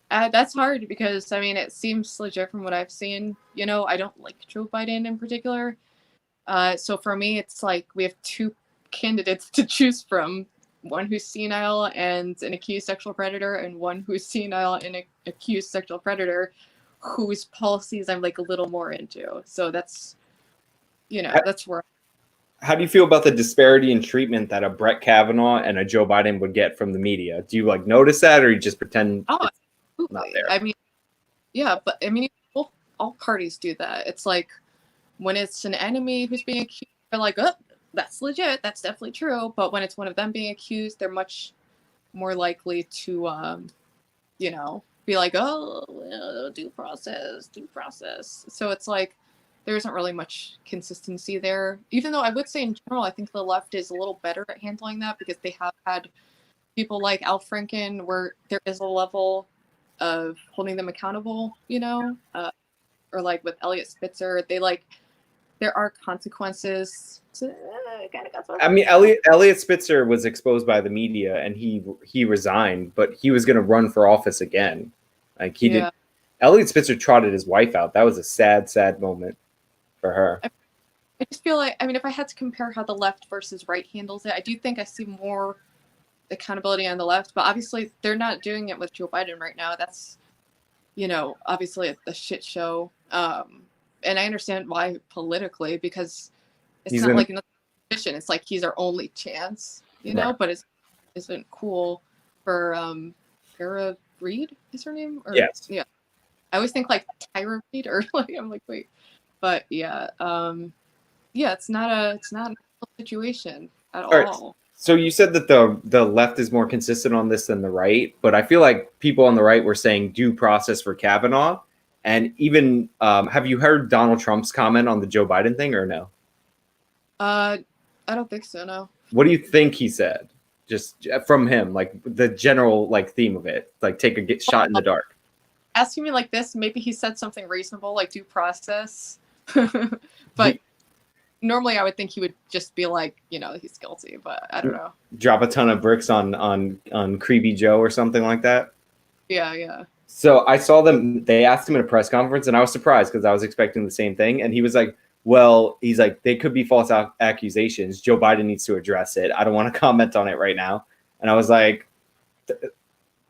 B: That's hard because, I mean, it seems legit from what I've seen. I don't like Joe Biden in particular. So for me, it's like we have two candidates to choose from. One who's senile and an accused sexual predator, and one who's senile and an accused sexual predator whose policies I'm like a little more into. So that's, that's where.
A: How do you feel about the disparity in treatment that a Brett Kavanaugh and a Joe Biden would get from the media? Do you like notice that, or you just pretend it's not there?
B: I mean, yeah, but I mean, all parties do that. It's like when it's an enemy who's being accused, they're like, oh, that's legit. That's definitely true. But when it's one of them being accused, they're much more likely to, be like, oh, due process. So it's like there isn't really much consistency there. Even though I would say in general, I think the left is a little better at handling that because they have had people like Al Franken where there is a level of holding them accountable, or like with Elliot Spitzer, there are consequences to
A: I mean, Elliot Spitzer was exposed by the media and he resigned, but he was going to run for office again. Like he did. Elliot Spitzer trotted his wife out. That was a sad moment for her.
B: I just feel like, I mean, if I had to compare how the left versus right handles it, I do think I see more accountability on the left, but obviously they're not doing it with Joe Biden right now. That's, obviously a shit show. And I understand why politically, because it's
A: He's
B: not
A: gonna
B: like another position. It's like he's our only chance,
A: right.
B: but it isn't cool for Tara Reid is her name? Or
A: Yes.
B: yeah. I always think like Tyra Reid or like I'm like, wait. But yeah, it's not a situation at
A: All right.
B: all.
A: So you said that the left is more consistent on this than the right, but I feel like people on the right were saying due process for Kavanaugh, and even have you heard Donald Trump's comment on the Joe Biden thing or no?
B: I don't think so. No.
A: What do you think he said? Just from him, like the general like theme of it, like take a shot in the dark.
B: Asking me like this, maybe he said something reasonable, like due process. But normally I would think he would just be like, he's guilty, but I don't know.
A: Drop a ton of bricks on Creepy Joe or something like that.
B: Yeah.
A: So I saw them. They asked him at a press conference, and I was surprised because I was expecting the same thing. And he was like, "Well, he's like, they could be false accusations. Joe Biden needs to address it. I don't want to comment on it right now." And I was like,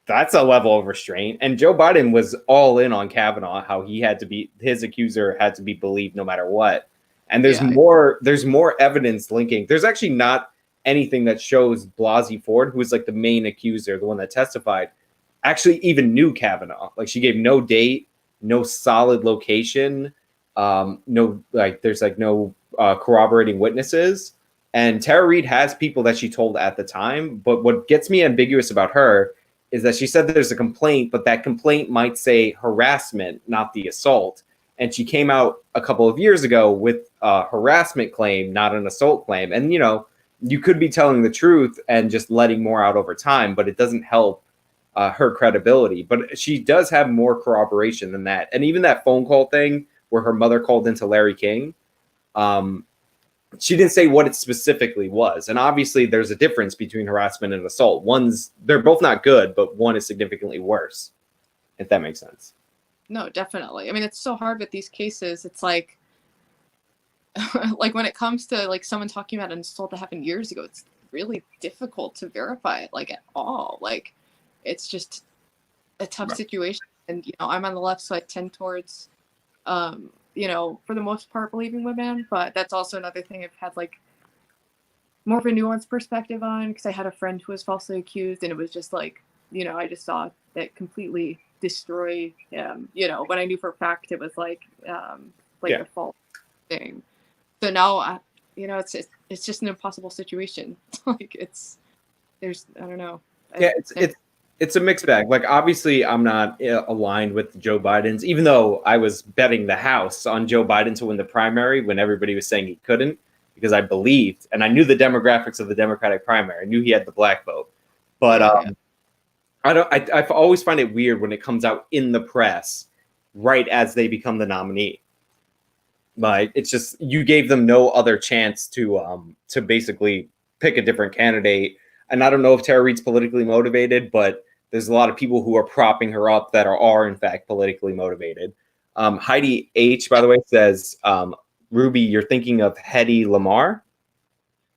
A: "That's a level of restraint." And Joe Biden was all in on Kavanaugh, how he had to be his accuser had to be believed no matter what. And there's more evidence linking. There's actually not anything that shows Blasey Ford, who was like the main accuser, the one that testified, actually even knew Kavanaugh. Like she gave no date, no solid location, there's no corroborating witnesses. And Tara Reid has people that she told at the time. But what gets me ambiguous about her is that she said that there's a complaint, but that complaint might say harassment, not the assault. And she came out a couple of years ago with a harassment claim, not an assault claim. And, you could be telling the truth and just letting more out over time, but it doesn't help her credibility. But she does have more corroboration than that. And even that phone call thing where her mother called into Larry King, she didn't say what it specifically was. And obviously there's a difference between harassment and assault. They're both not good, but one is significantly worse, if that makes sense.
B: No, definitely. I mean, it's so hard with these cases. It's like, like when it comes to like someone talking about an assault that happened years ago, it's really difficult to verify it like at all. Like it's just a tough situation. And, I'm on the left, so I tend towards, for the most part believing women, but that's also another thing I've had like more of a nuanced perspective on, because I had a friend who was falsely accused and it was just like, I just saw that completely destroy him, when I knew for a fact it was like a false thing. So now, it's just an impossible situation. Like I don't know.
A: Yeah, it's a mixed bag. Like obviously, I'm not aligned with Joe Biden's, even though I was betting the house on Joe Biden to win the primary when everybody was saying he couldn't, because I believed and I knew the demographics of the Democratic primary. I knew he had the black vote, but I always find it weird when it comes out in the press right as they become the nominee. Like it's just you gave them no other chance to basically pick a different candidate. And I don't know if Tara Reid's politically motivated, but there's a lot of people who are propping her up that are in fact politically motivated. Heidi H, by the way, says, Ruby, you're thinking of Hedy Lamarr?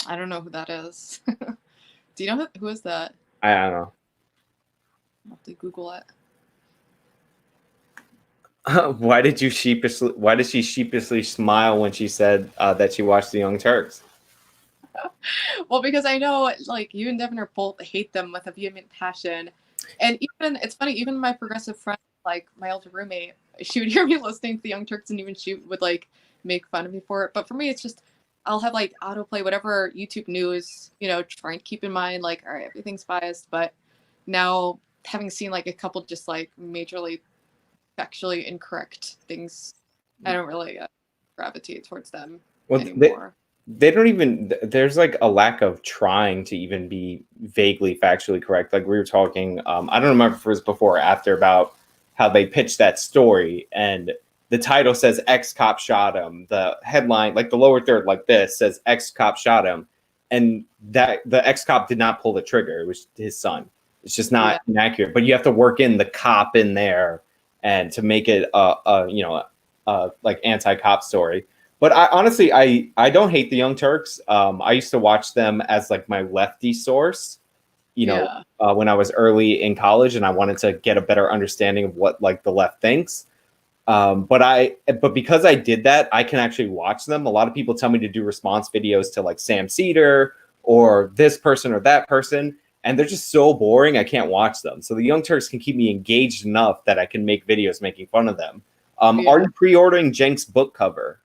B: I don't know who that is. Do you know who is that?
A: I don't know.
B: I'll have to Google it.
A: Why did she sheepishly smile when she said that she watched the Young Turks?
B: Well, because I know like you and Devin are both hate them with a vehement passion. And even it's funny, even my progressive friend, like my older roommate, she would hear me listening to the Young Turks and even she would like make fun of me for it. But for me, it's just I'll have like autoplay whatever YouTube news, try and keep in mind like, all right, everything's biased. But now having seen like a couple just like majorly factually incorrect things, I don't really gravitate towards them anymore.
A: They don't even, there's like a lack of trying to even be vaguely factually correct. Like we were talking, I don't remember if it was before or after, about how they pitched that story and the title says X cop shot him. The headline, like the lower third like this, says X cop shot him. And that the X cop did not pull the trigger. It was his son. It's just not inaccurate. But you have to work in the cop in there and to make it like anti-cop story. But I honestly, I don't hate the Young Turks. I used to watch them as like my lefty source,
B: Yeah.
A: when I was early in college, and I wanted to get a better understanding of what like the left thinks. But because I did that, I can actually watch them. A lot of people tell me to do response videos to like Sam Cedar or this person or that person, and they're just so boring. I can't watch them. So the Young Turks can keep me engaged enough that I can make videos making fun of them. Are
B: Yeah.
A: you pre-ordering Jenk's book cover?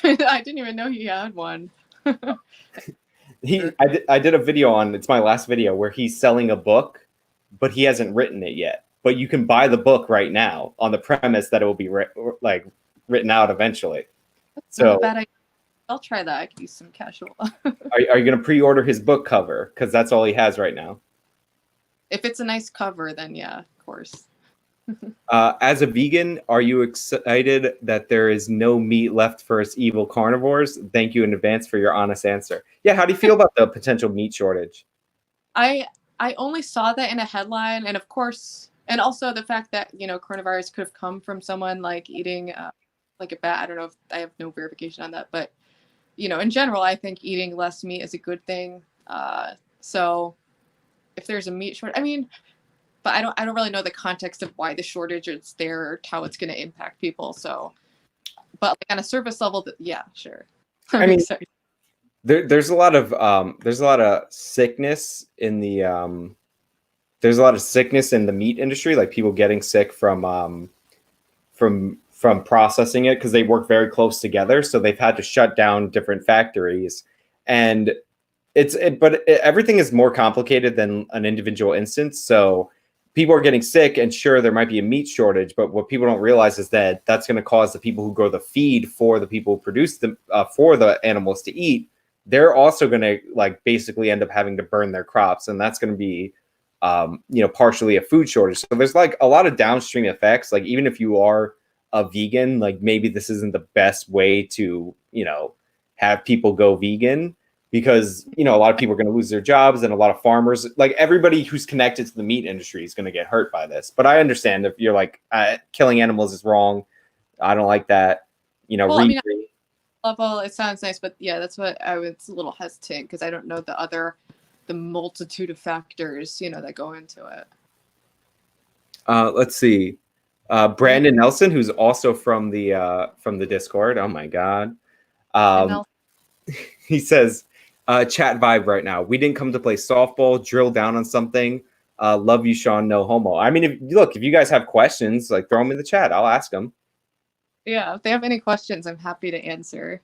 B: I didn't even know he had one.
A: I did a video on, it's my last video, where he's selling a book, but he hasn't written it yet. But you can buy the book right now on the premise that it will be written out eventually.
B: Not a
A: So
B: bad idea. I'll try that. I could use some casual.
A: are you going to pre-order his book cover? Because that's all he has right now.
B: If it's a nice cover, then yeah, of course.
A: As a vegan, are you excited that there is no meat left for us evil carnivores? Thank you in advance for your honest answer. Yeah, how do you feel about the potential meat shortage?
B: I I only saw that in a headline, and of course, and also the fact that coronavirus could have come from someone like eating like a bat. I don't know if I have no verification on that, but in general, I think eating less meat is a good thing. So if there's a meat shortage, I mean, but I don't really know the context of why the shortage is there or how it's going to impact people. So, but like on a surface level, yeah, sure.
A: I
B: I'm
A: mean,
B: excited.
A: there's a lot of sickness in the there's a lot of sickness in the meat industry, like people getting sick from processing it because they work very close together. So they've had to shut down different factories, and everything is more complicated than an individual instance. So people are getting sick, and sure, there might be a meat shortage, but what people don't realize is that that's going to cause the people who grow the feed for the people who produce them for the animals to eat. They're also going to like basically end up having to burn their crops, and that's going to be partially a food shortage. So there's like a lot of downstream effects. Like even if you are a vegan, like maybe this isn't the best way to have people go vegan, because a lot of people are going to lose their jobs, and a lot of farmers, like everybody who's connected to the meat industry, is going to get hurt by this. But I understand if you're like killing animals is wrong, I don't like that.
B: Well, I mean, level, it sounds nice, but yeah, that's what I was a little hesitant because I don't know the multitude of factors that go into it.
A: Let's see. Brandon Nelson, who's also from the Discord. Oh my God. He says, chat vibe right now. We didn't come to play softball, drill down on something. Love you, Sean. No homo. I mean, if you guys have questions, like throw them in the chat. I'll ask them.
B: Yeah, if they have any questions, I'm happy to answer.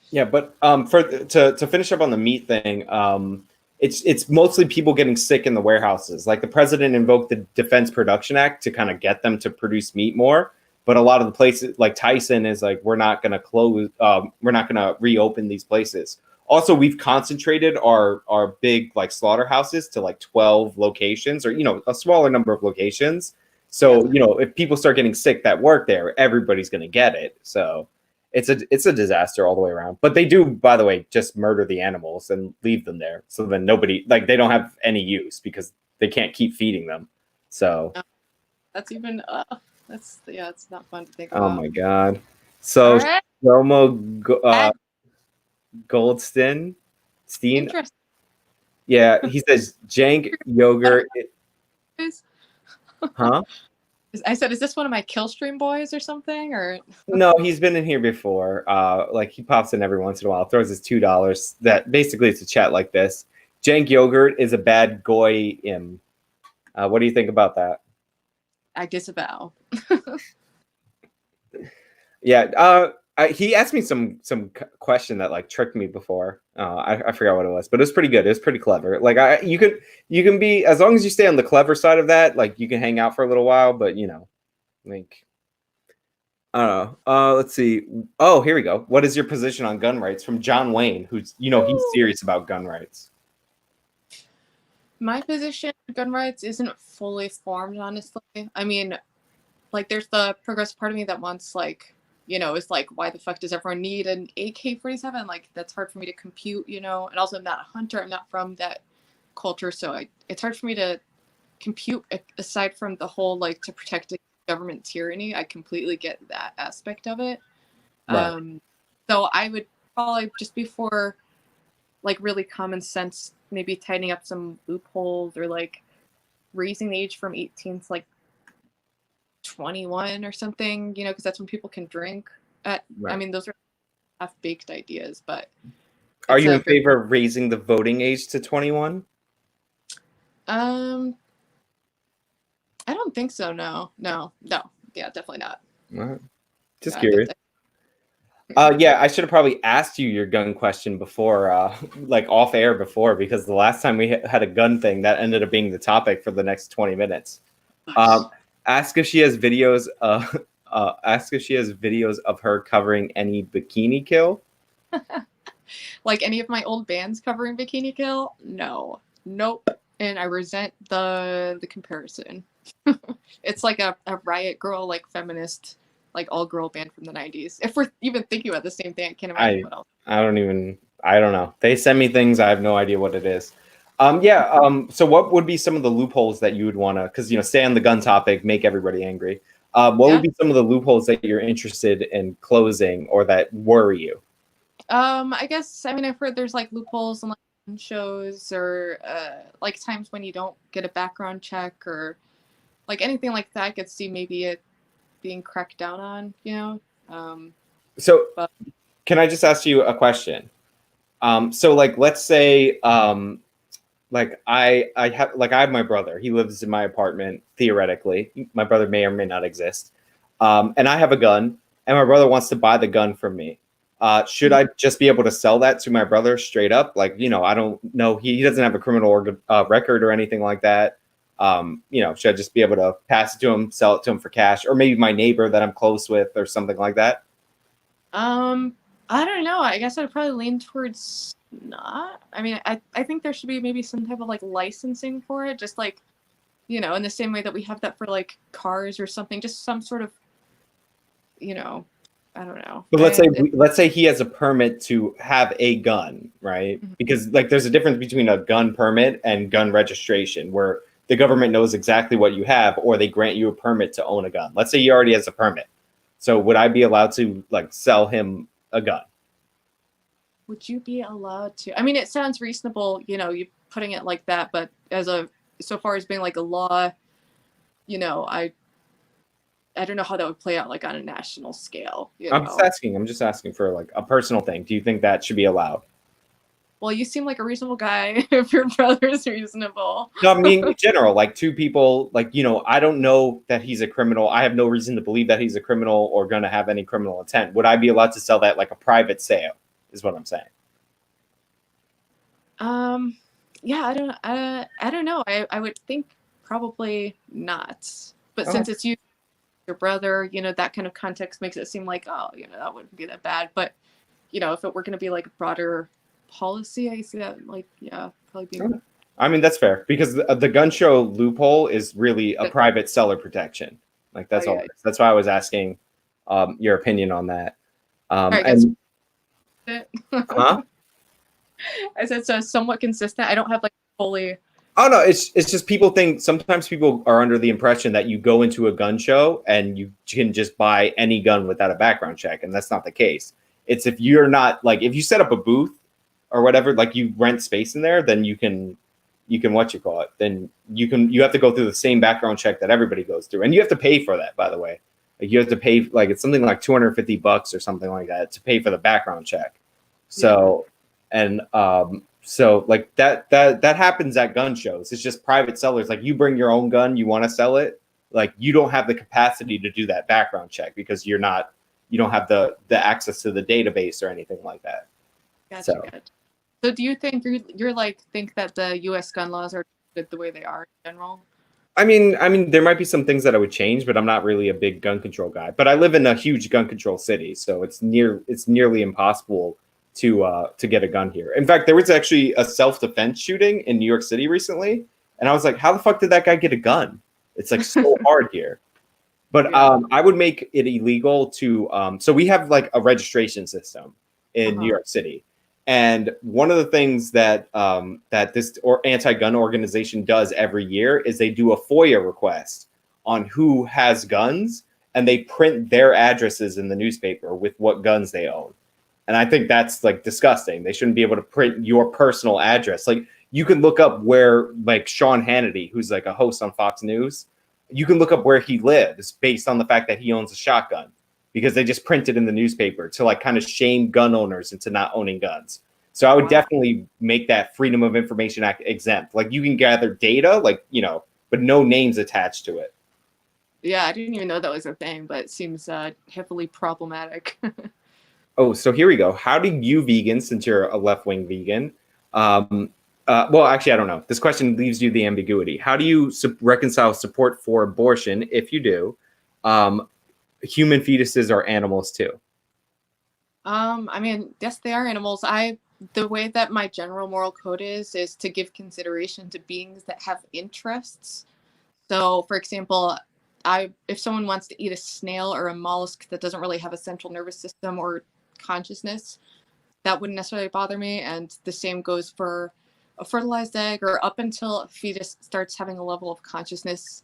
A: Yeah, but to finish up on the meat thing, it's mostly people getting sick in the warehouses. Like the president invoked the Defense Production Act to kind of get them to produce meat more. But a lot of the places, like Tyson, is like, we're not going to close. We're not going to reopen these places. Also, we've concentrated our big like slaughterhouses to like 12 locations, or a smaller number of locations. So if people start getting sick that work there, everybody's going to get it. So it's a disaster all the way around. But they do, by the way, just murder the animals and leave them there. So then nobody, like, they don't have any use because they can't keep feeding them. So
B: that's even it's not fun to think
A: oh
B: about.
A: my God. So
B: right.
A: Romo Goldston Steen.
B: Interesting.
A: Yeah, he says jank yogurt. Huh?
B: I said, is this one of my Killstream boys or something? Or
A: No, he's been in here before. Like he pops in every once in a while, throws his $2. That basically it's a chat like this. Jank yogurt is a bad goy-im. What do you think about that?
B: I disavow.
A: Yeah, he asked me some question that like tricked me before. I forgot what it was, but it was pretty good. It was pretty clever. Like you can be, as long as you stay on the clever side of that, like you can hang out for a little while. But like I don't know. Let's see. Oh, here we go. What is your position on gun rights? From John Wayne, who's he's serious about gun rights.
B: My position on gun rights isn't fully formed, honestly. I mean, like there's the progressive part of me that wants is like, why the fuck does everyone need an AK-47? Like that's hard for me to compute, and also I'm not a hunter. I'm not from that culture, so it's hard for me to compute aside from the whole like to protect government tyranny. I completely get that aspect of it.
A: Right.
B: So I would probably just before, like, really common sense, maybe tightening up some loopholes or like raising the age from 18 to like 21 or something, you know, because that's when people can drink.
A: Right.
B: I mean, those are half-baked ideas, but
A: Are
B: it's
A: you
B: a
A: in favor of raising the voting age to 21?
B: I don't think so. No. Yeah, definitely not.
A: Just
B: No,
A: curious. Yeah, I should have probably asked you your gun question before, like off air before, because the last time we had a gun thing, that ended up being the topic for the next 20 minutes. Ask if she has videos. Ask if she has videos of her covering any bikini kill.
B: Like any of my old bands covering Bikini Kill? No. Nope. And I resent the comparison. It's like a Riot Girl, like feminist, like all girl band from the 90s. If we're even thinking about the same thing, I can't imagine what else.
A: I don't know. They send me things, I have no idea what it is. So what would be some of the loopholes that you would want to, because, you know, stay on the gun topic, make everybody angry. What would be some of the loopholes that you're interested in closing or that worry you?
B: I guess, I mean, I've heard there's like loopholes in like shows or like times when you don't get a background check or like anything like that. I could see maybe it being cracked down on, you know.
A: But can I just ask you a question? So like, let's say, like I have my brother. He lives in my apartment. Theoretically, my brother may or may not exist, and I have a gun, and my brother wants to buy the gun from me. Should I just be able to sell that to my brother straight up? Like, you know, I don't know. He doesn't have a criminal record or anything like that. You know, should I just be able to pass it to him, sell it to him for cash, or maybe my neighbor that I'm close with, or something like that?
B: I don't know. I guess I'd probably lean towards not. I mean, I think there should be maybe some type of like licensing for it, just like, you know, in the same way that we have that for like cars or something, just some sort of, you know, I don't know.
A: But let's say he has a permit to have a gun, right?
B: Mm-hmm.
A: Because like there's a difference between a gun permit and gun registration, where the government knows exactly what you have, or they grant you a permit to own a gun. Let's say he already has a permit. So would I be allowed to like sell him a gun?
B: Would you be allowed to? I mean, it sounds reasonable, you know, you putting it like that, but so far as being like a law, you know, I don't know how that would play out like on a national scale. You know?
A: I'm just asking for like a personal thing. Do you think that should be allowed?
B: Well, you seem like a reasonable guy if your brother's reasonable.
A: No, I mean in general, like two people, like, you know, I don't know that he's a criminal. I have no reason to believe that he's a criminal or going to have any criminal intent. Would I be allowed to sell that like a private sale? Is what I'm saying.
B: Yeah, I don't know. I would think probably not. But since it's you, your brother, you know, that kind of context makes it seem like, oh, you know, that wouldn't be that bad. But, you know, if it were going to be like broader policy, I see that like, yeah, probably be.
A: I mean, that's fair because the gun show loophole is really a private seller protection. Like that's all. That's why I was asking your opinion on that. Huh?
B: I said so somewhat consistent. I don't have like fully.
A: Oh no, it's just people think sometimes people are under the impression that you go into a gun show and you can just buy any gun without a background check, and that's not the case. It's if you're not like if you set up a booth or whatever, like you rent space in there, then you can what you call it. Then you have to go through the same background check that everybody goes through, and you have to pay for that, by the way. Like you have to pay like it's something like $250 or something like that to pay for the background check. So so like that happens at gun shows. It's just private sellers. Like you bring your own gun, you want to sell it, like you don't have the capacity to do that background check because you don't have the access to the database or anything like that.
B: Gotcha. So do you think you're like think that the U.S. gun laws are good the way they are in general?
A: I mean, there might be some things that I would change, but I'm not really a big gun control guy. But I live in a huge gun control city, so it's nearly impossible to get a gun here. In fact, there was actually a self-defense shooting in New York City recently, and I was like, how the fuck did that guy get a gun? It's like so hard here. But I would make it illegal to so we have like a registration system in New York City. And one of the things that this anti-gun organization does every year is they do a FOIA request on who has guns, and they print their addresses in the newspaper with what guns they own. And I think that's like disgusting. They shouldn't be able to print your personal address. Like you can look up where like Sean Hannity, who's like a host on Fox News, you can look up where he lives based on the fact that he owns a shotgun because they just printed in the newspaper to like kind of shame gun owners into not owning guns. So I would definitely make that Freedom of Information Act exempt. Like you can gather data, like, you know, but no names attached to it.
B: Yeah, I didn't even know that was a thing, but it seems heavily problematic.
A: Oh, so here we go. How do you vegans, since you're a left-wing vegan, well, actually, I don't know. This question leaves you the ambiguity. How do you reconcile support for abortion, if you do, human fetuses are animals too?
B: I mean, yes, they are animals. The way that my general moral code is to give consideration to beings that have interests. So, for example, if someone wants to eat a snail or a mollusk that doesn't really have a central nervous system or consciousness, that wouldn't necessarily bother me. And the same goes for a fertilized egg, or up until a fetus starts having a level of consciousness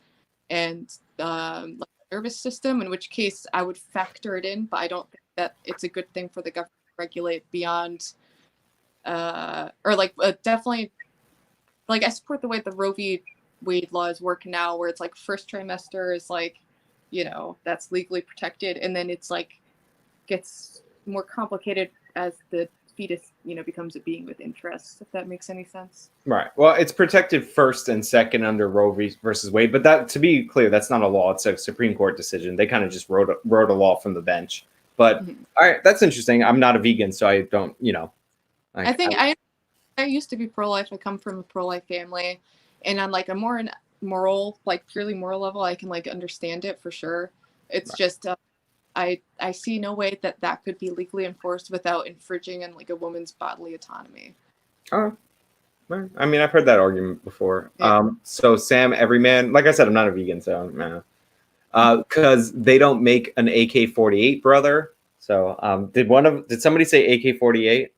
B: and like nervous system, in which case I would factor it in, but I don't think that it's a good thing for the government to regulate beyond definitely, like, I support the way the Roe v. Wade laws work now, where it's like first trimester is like, you know, that's legally protected, and then it's like gets more complicated as the fetus, you know, becomes a being with interests, if that makes any sense.
A: Right. Well, it's protected first and second under Roe versus Wade, but that, to be clear, that's not a law. It's a Supreme Court decision. They kind of just wrote a law from the bench. But all right, that's interesting. I'm not a vegan, so I don't, you know.
B: I used to be pro-life. I come from a pro-life family, and on like a more moral, like purely moral level, I can like understand it for sure. It's just I see no way that could be legally enforced without infringing on like a woman's bodily autonomy.
A: Oh, I mean, I've heard that argument before. Yeah. So Sam Everyman, like I said, I'm not a vegan, so nah. Because they don't make an AK-48, brother. So did somebody say AK-48?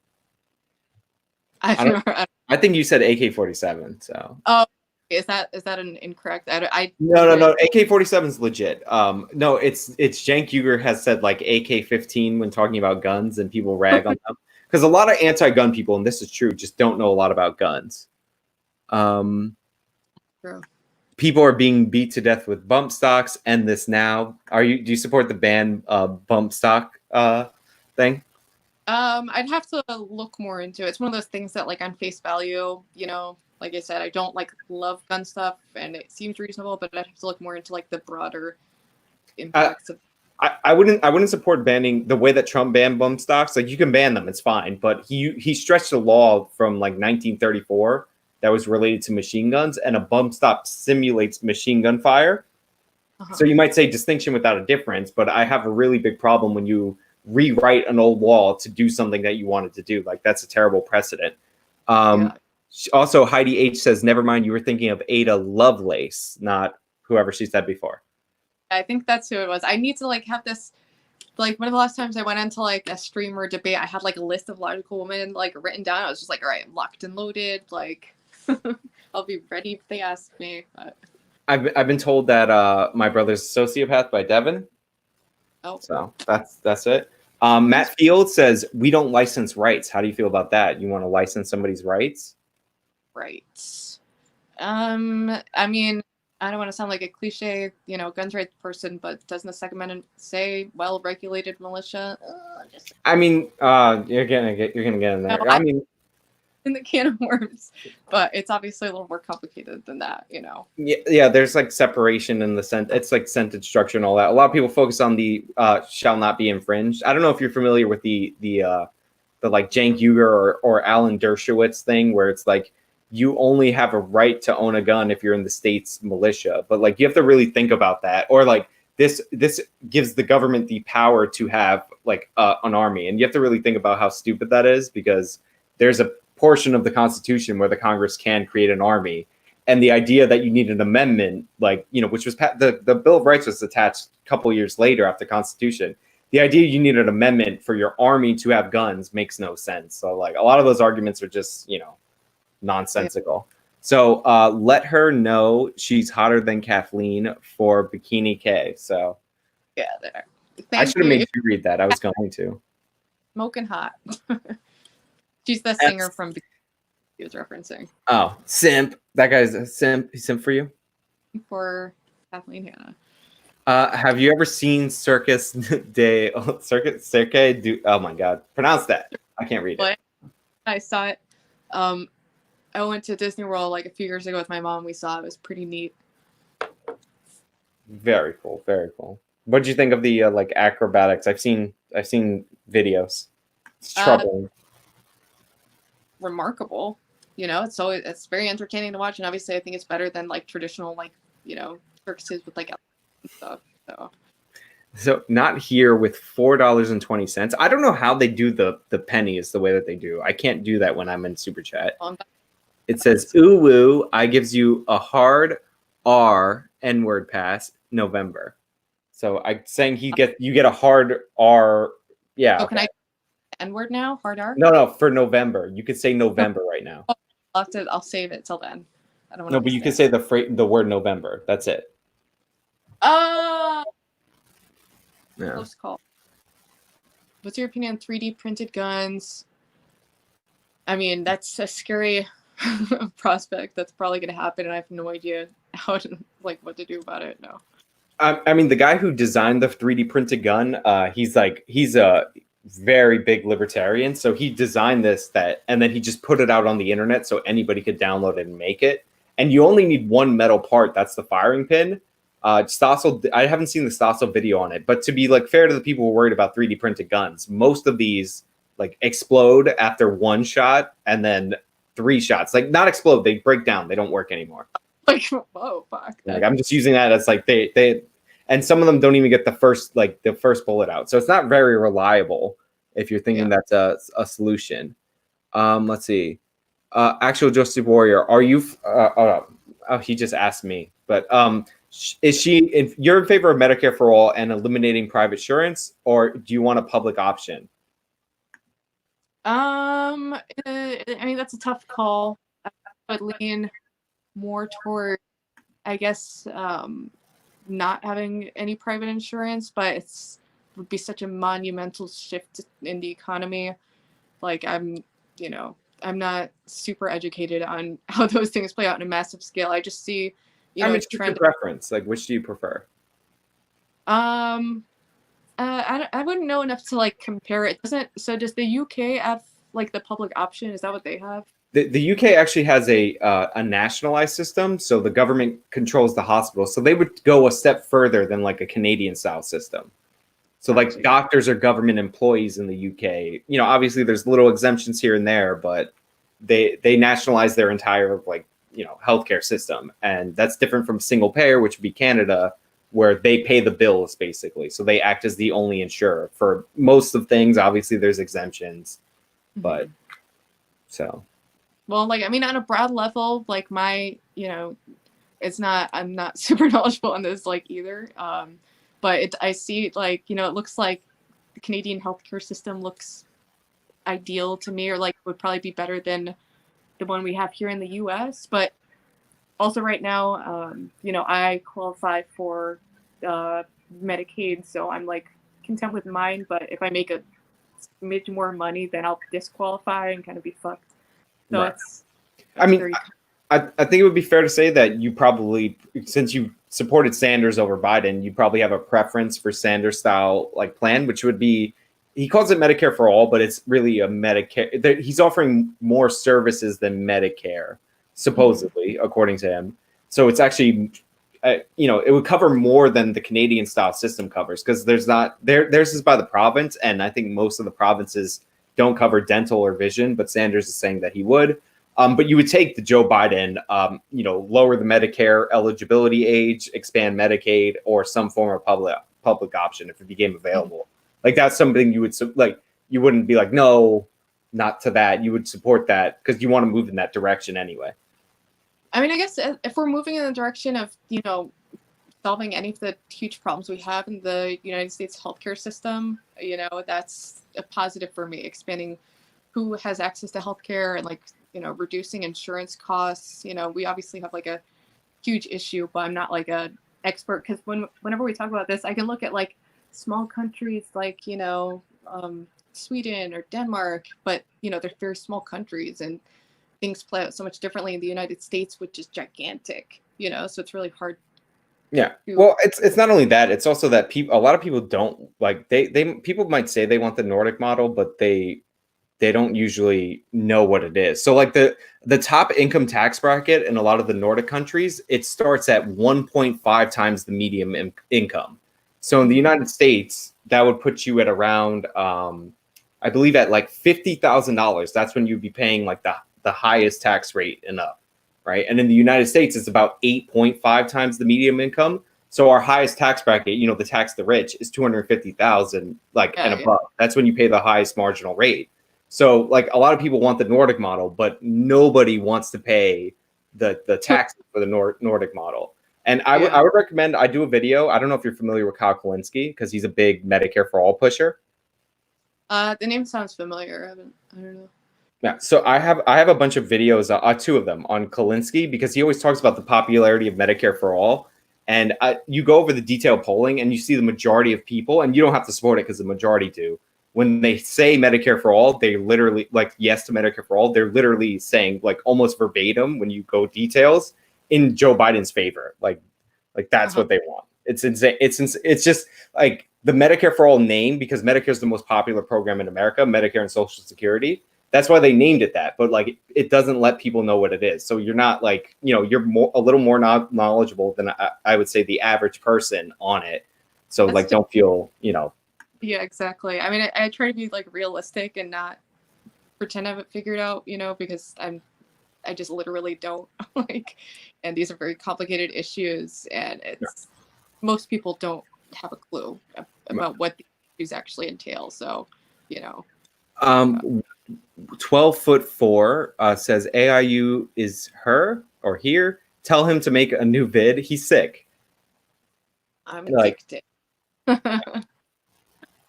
A: I think you said AK-47. So.
B: Oh, is that an incorrect?
A: No. AK-47 is legit. No, it's Cenk Uygur has said like AK-15 when talking about guns, and people rag on them because a lot of anti-gun people, and this is true, just don't know a lot about guns.
B: True.
A: People are being beat to death with bump stocks. End this now. Do you support the ban bump stock thing?
B: I'd have to look more into it. It's one of those things that, like, on face value, you know, like I said, I don't like love gun stuff, and it seems reasonable, but I'd have to look more into like the broader impacts of.
A: I wouldn't support banning the way that Trump banned bump stocks. Like, you can ban them, it's fine, but he stretched a law from like 1934 that was related to machine guns, and a bump stock simulates machine gun fire. So you might say distinction without a difference, but I have a really big problem when you rewrite an old law to do something that you wanted to do. Like, that's a terrible precedent. Also, Heidi H says, never mind, you were thinking of Ada Lovelace, not whoever she said before.
B: I think that's who it was. I need to like have this, like, one of the last times I went into like a stream or debate, I had like a list of logical women like written down. I was just like, all right, locked and loaded. Like, I'll be ready if they ask me. But
A: I've been told that my brother's a sociopath by Devin.
B: Oh,
A: so that's it. Matt Field says, we don't license rights. How do you feel about that? You want to license somebody's rights?
B: Rights. I mean, I don't want to sound like a cliche, you know, guns rights person, but doesn't the Second Amendment say well-regulated militia?
A: I mean, you're gonna get in there. No, I mean,
B: in the can of worms, but it's obviously a little more complicated than that, you know.
A: Yeah. There's like separation in the sense. It's like sentence structure and all that. A lot of people focus on the shall not be infringed. I don't know if you're familiar with the like Cenk Uygur or Alan Dershowitz thing, where it's like, you only have a right to own a gun if you're in the state's militia. But like, you have to really think about that. Or like, this gives the government the power to have like an army. And you have to really think about how stupid that is, because there's a portion of the Constitution where the Congress can create an army. And the idea that you need an amendment, like, you know, which was the Bill of Rights was attached a couple years later after the Constitution. The idea you need an amendment for your army to have guns makes no sense. So like, a lot of those arguments are just, you know, nonsensical. Yeah. So let her know she's hotter than Kathleen for Bikini K. So
B: yeah, there.
A: I should have made you read that. I was going to.
B: Smoking hot. She's the singer from he was referencing.
A: Oh, simp. That guy's a simp. He's simp for you?
B: For Kathleen Hanna.
A: Have you ever seen Circus du? Oh my God, pronounce that. I can't read it.
B: I saw it. I went to Disney World like a few years ago with my mom. We saw it. It was pretty neat.
A: Very cool. Very cool. What did you think of the like acrobatics? I've seen videos. It's troubling.
B: Remarkable. You know, it's very entertaining to watch, and obviously I think it's better than like traditional like, you know, circuses with like and stuff.
A: So not here with $4.20. I don't know how they do the pennies the way that they do. I can't do that when I'm in Super Chat. It says, ooh woo, I gives you a hard R N-word pass November. So I'm saying you get a hard R. Yeah.
B: Oh, can I N-word now? Hard R?
A: No, for November. You could say November right now.
B: I'll save it till then. I don't want
A: No, but you can say the word November. That's it.
B: Yeah.
A: Close
B: call. What's your opinion on 3D printed guns? I mean, that's a scary prospect. That's probably going to happen, and I have no idea what to do about it. No.
A: I mean, the guy who designed the 3D printed gun, he's a very big libertarian. So he designed and then he just put it out on the internet so anybody could download it and make it. And you only need one metal part. That's the firing pin. Stossel, I haven't seen the Stossel video on it, but to be like fair to the people who are worried about 3D printed guns, most of these like explode after one shot and then 3 shots. Like not explode, they break down. They don't work anymore.
B: Like, whoa, fuck.
A: Like I'm just using that as like they and some of them don't even get the first bullet out. So it's not very reliable if you're thinking that's a solution. Let's see. Actual Justice Warrior, are you he just asked me, but if you're in favor of Medicare for all and eliminating private insurance, or do you want a public option?
B: I mean, that's a tough call. I would lean more toward, I guess, not having any private insurance, but it would be such a monumental shift in the economy. Like I'm not super educated on how those things play out on a massive scale. I just see,
A: what's your preference? Like, which do you prefer?
B: I wouldn't know enough to like compare it. So does the UK have like the public option? Is that what they have?
A: The UK actually has a nationalized system, so the government controls the hospital. So they would go a step further than like a Canadian style system. So like doctors are government employees in the UK. You know, obviously there's little exemptions here and there, but they nationalize their entire healthcare system, and that's different from single payer, which would be Canada, where they pay the bills basically. So they act as the only insurer for most of things. Obviously there's exemptions, but so.
B: Well, like, I mean, on a broad level, like I'm not super knowledgeable on this, like, either. But I see, like, it looks like the Canadian healthcare system looks ideal to me, or like would probably be better than the one we have here in the US. But also right now, I qualify for Medicaid, so I'm like content with mine. But if I make a smidge more money, then I'll disqualify and kind of be fucked. So
A: right. I mean, I think it would be fair to say that you probably, since you supported Sanders over Biden, you probably have a preference for Sanders style like plan, which would be, he calls it Medicare for all, but it's really a Medicare. He's offering more services than Medicare, supposedly, according to him. So it's actually, it would cover more than the Canadian style system covers, because theirs is by the province, and I think most of the provinces don't cover dental or vision, but Sanders is saying that he would. But you would take the Joe Biden, lower the Medicare eligibility age, expand Medicaid, or some form of public option if it became available. Like that's something you would you wouldn't be like, no, not to that. You would support that because you want to move in that direction anyway.
B: I mean, I guess if we're moving in the direction of, solving any of the huge problems we have in the United States healthcare system, that's a positive for me. Expanding who has access to healthcare and reducing insurance costs. We obviously have like a huge issue, but I'm not like a expert, because whenever we talk about this, I can look at like small countries like Sweden or Denmark, but they're very small countries and things play out so much differently in the United States, which is gigantic, so it's really hard.
A: Yeah. Well, it's not only that, it's also that a lot of people don't like they people might say they want the Nordic model, but they don't usually know what it is. So like the top income tax bracket in a lot of the Nordic countries, it starts at 1.5 times the median income. So in the United States, that would put you at around I believe at like $50,000. That's when you'd be paying like the highest tax rate and up. Right. And in the United States, it's about 8.5 times the median income. So our highest tax bracket, the tax the rich, is 250,000 and above. That's when you pay the highest marginal rate. So like a lot of people want the Nordic model, but nobody wants to pay the taxes for the Nordic model. And I would recommend I do a video. I don't know if you're familiar with Kyle Kulinski because he's a big Medicare for All pusher.
B: The name sounds familiar. I don't know.
A: Yeah, so I have a bunch of videos, two of them on Kulinski, because he always talks about the popularity of Medicare for All, and you go over the detailed polling and you see the majority of people, and you don't have to support it because the majority do. When they say Medicare for All, they literally like yes to Medicare for All. They're literally saying like almost verbatim when you go details in Joe Biden's favor. Like that's what they want. It's insane. It's just like the Medicare for All name, because Medicare is the most popular program in America, Medicare and Social Security. That's why they named it that, but like it doesn't let people know what it is. So you're not like, you're a little more knowledgeable than I would say the average person on it. So that's like, don't feel,
B: Yeah, exactly. I mean, I try to be like realistic and not pretend I have it figured out, because I just literally don't like, and these are very complicated issues, and most people don't have a clue about what the issues actually entail. So,
A: 12'4" says AIU is her or here. Tell him to make a new vid. He's sick.
B: I'm addicted.
A: I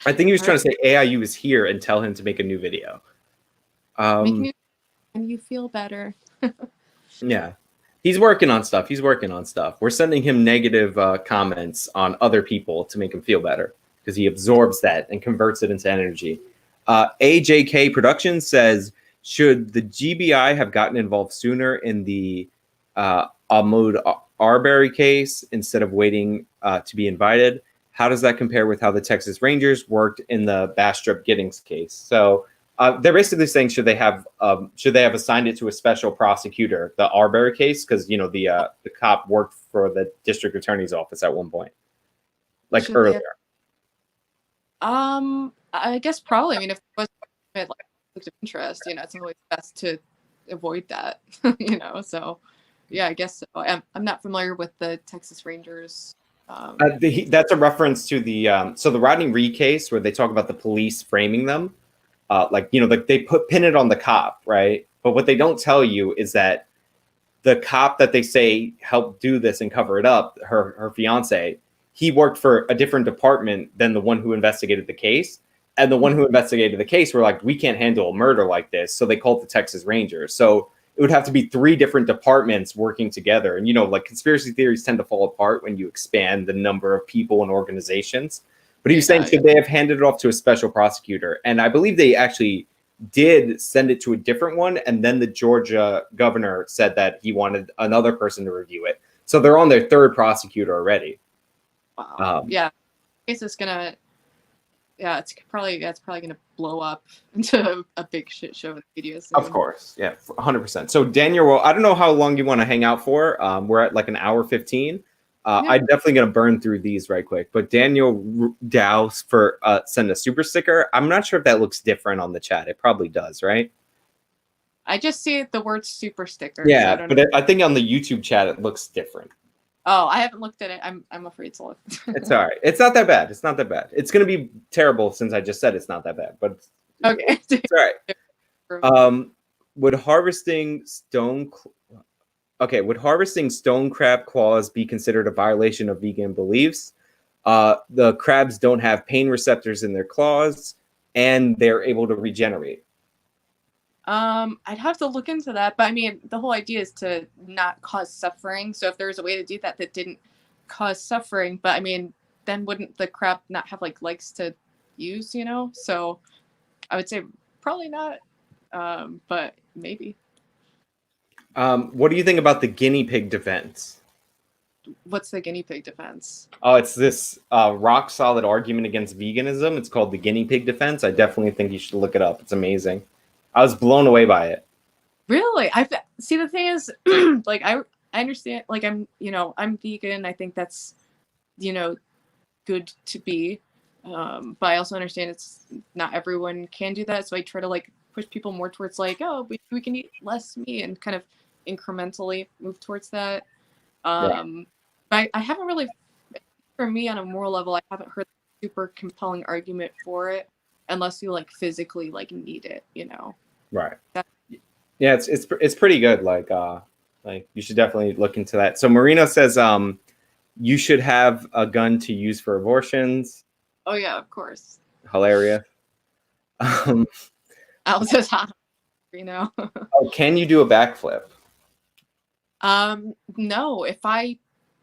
A: think he was trying to say AIU is here and tell him to make a new video.
B: Making you feel better.
A: Yeah. He's working on stuff. We're sending him negative comments on other people to make him feel better because he absorbs that and converts it into energy. AJK Productions says, should the GBI have gotten involved sooner in the Ahmaud Arbery case instead of waiting to be invited? How does that compare with how the Texas Rangers worked in the Bastrop Giddings case? So they're basically saying, should they have assigned it to a special prosecutor, the Arbery case, because the cop worked for the district attorney's office at one point, like should earlier.
B: I guess probably. I mean, if it was like conflict of interest, it's always best to avoid that. So yeah, I guess so. I'm not familiar with the Texas Rangers.
A: That's a reference to the Rodney Reed case where they talk about the police framing them. Like they pin it on the cop, right? But what they don't tell you is that the cop that they say helped do this and cover it up, her fiance, he worked for a different department than the one who investigated the case. And the one who investigated the case were like, we can't handle a murder like this. So they called the Texas Rangers. So it would have to be 3 different departments working together. And, like conspiracy theories tend to fall apart when you expand the number of people and organizations. But he was saying, should they have handed it off to a special prosecutor? And I believe they actually did send it to a different one. And then the Georgia governor said that he wanted another person to review it. So they're on their 3rd prosecutor already.
B: Wow. Yeah. Case is gonna. Yeah, it's probably gonna blow up into a big shit show in the media soon.
A: Of course, yeah, 100%. So Daniel, well, I don't know how long you want to hang out for. We're at like an hour 15. I'm definitely gonna burn through these right quick. But Daniel Douse for send a super sticker. I'm not sure if that looks different on the chat. It probably does, right?
B: I just see the word super sticker.
A: Yeah, so I think on the YouTube chat it looks different.
B: Oh, I haven't looked at it. I'm afraid to look.
A: It's all right. It's not that bad. It's going to be terrible since I just said it's not that bad, but
B: okay.
A: It's all right. Would harvesting stone crab claws be considered a violation of vegan beliefs? The crabs don't have pain receptors in their claws, and they're able to regenerate.
B: I'd have to look into that, but I mean, the whole idea is to not cause suffering. So if there's a way to do that didn't cause suffering, but I mean, then wouldn't the crab not have like legs to use, So I would say probably not, but maybe.
A: What do you think about the guinea pig defense?
B: What's the guinea pig defense?
A: Oh, it's this rock solid argument against veganism. It's called the guinea pig defense. I definitely think you should look it up. It's amazing. I was blown away by it.
B: Really? I see. The thing is, like, I understand. Like, I'm vegan. I think that's, good to be. But I also understand it's not everyone can do that. So I try to like push people more towards like, oh, we can eat less meat and kind of incrementally move towards that. But I haven't really, for me on a moral level, I haven't heard a super compelling argument for it unless you like physically like need it,
A: Right. Yeah, it's pretty good. Like you should definitely look into that. So Marino says you should have a gun to use for abortions.
B: Oh yeah, of course.
A: Hilarious.
B: I was just hot,
A: Oh, can you do a backflip?
B: No. If I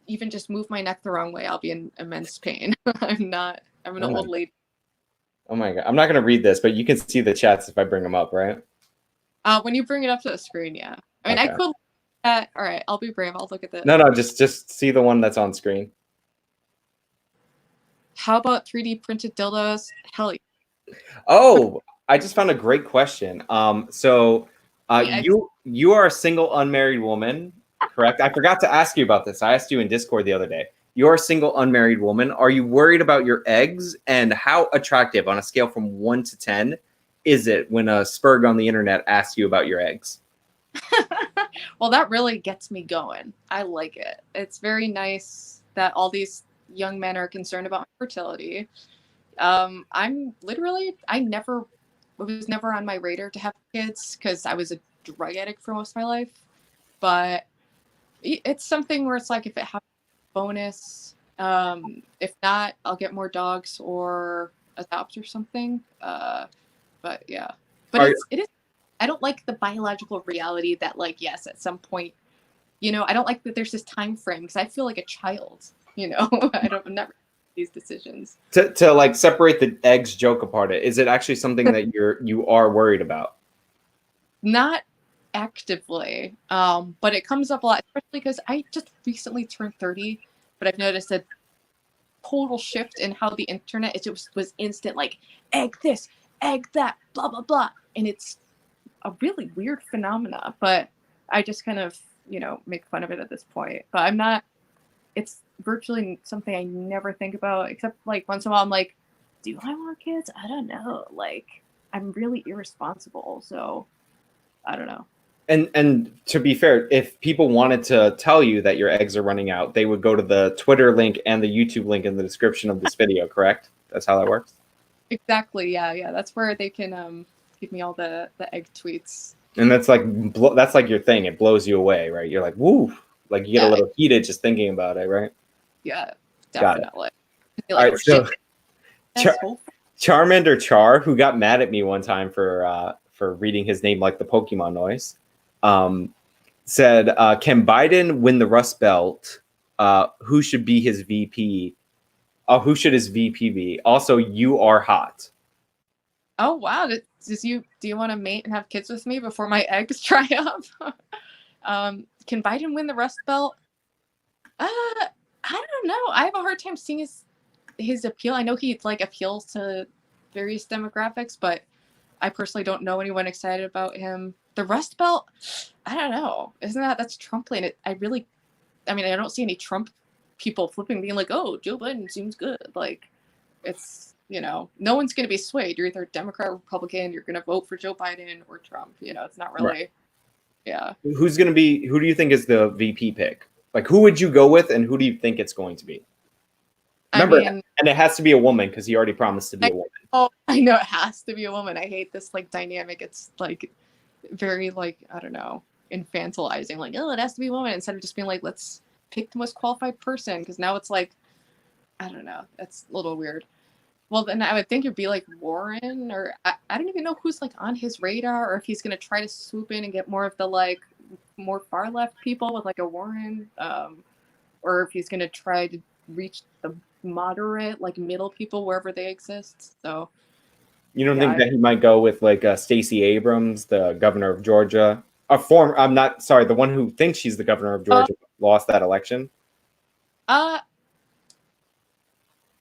B: even just move my neck the wrong way, I'll be in immense pain. I'm an old lady.
A: Oh my God. I'm not going to read this, but you can see the chats if I bring them up, right?
B: When you bring it up to the screen, yeah. I mean, okay. I could. All right, I'll be brave. I'll look at this.
A: No, just see the one that's on screen.
B: How about 3D printed dildos? Hell yeah.
A: Oh, I just found a great question. So you are a single unmarried woman, correct? I forgot to ask you about this. I asked you in Discord the other day. You're a single unmarried woman. Are you worried about your eggs? And how attractive on a scale from 1 to 10 is it when a spurg on the internet asks you about your eggs?
B: Well, that really gets me going. I like it. It's very nice that all these young men are concerned about fertility. I was never on my radar to have kids because I was a drug addict for most of my life. But it's something where it's like if it happens, bonus. If not, I'll get more dogs or adopt or something. But yeah, but it is. I don't like the biological reality that like, yes, at some point, I don't like that there's this time frame because I feel like a child, I'm not these decisions.
A: To like separate the eggs joke apart, is it actually something that you are worried about?
B: Not actively, but it comes up a lot, especially because I just recently turned 30, but I've noticed a total shift in how the internet was instant, like egg this, egg that, blah, blah, blah. And it's a really weird phenomena, but I just kind of, make fun of it at this point. But it's virtually something I never think about, except like once in a while I'm like, do I want kids? I don't know. Like, I'm really irresponsible, so I don't know.
A: And to be fair, if people wanted to tell you that your eggs are running out, they would go to the Twitter link and the YouTube link in the description of this video, correct? That's how that works?
B: Exactly, yeah. That's where they can give me all the egg tweets.
A: And that's like your thing. It blows you away, right? You're like, woo! Like you get a little heated just thinking about it, right?
B: Yeah, definitely.
A: All right, so Charmander Char, who got mad at me one time for reading his name like the Pokemon noise, said, "Can Biden win the Rust Belt? Who should be his VP? Who should his VP be? Also, you are hot."
B: Oh wow! Do you want to mate and have kids with me before my eggs dry up? Can Biden win the Rust Belt? I don't know. I have a hard time seeing his appeal. I know he like appeals to various demographics, but I personally don't know anyone excited about him. The Rust Belt, I don't know. That's Trump land? I don't see any Trump people flipping, being like, "Oh, Joe Biden seems good." Like, it's no one's going to be swayed. You're either Democrat or Republican. You're going to vote for Joe Biden or Trump. It's not really. Right. Yeah. Who
A: do you think is the VP pick? Like, who would you go with, and who do you think it's going to be? Remember, and it has to be a woman because he already promised to be a woman.
B: Oh, I know it has to be a woman. I hate this like dynamic. It's like very like, I don't know, infantilizing. Like, oh, it has to be a woman instead of just being like, let's pick the most qualified person. Because now it's like, I don't know. That's a little weird. Well, then I would think it'd be like Warren, or I don't even know who's like on his radar, or if he's going to try to swoop in and get more of the like more far left people with like a Warren, or if he's going to try to reach the moderate, like middle people wherever they exist. So
A: You don't
B: Yeah,
A: think that he might go with like Stacey Abrams, the governor of Georgia? I'm not sorry, the one who thinks she's the governor of Georgia lost that election.
B: uh,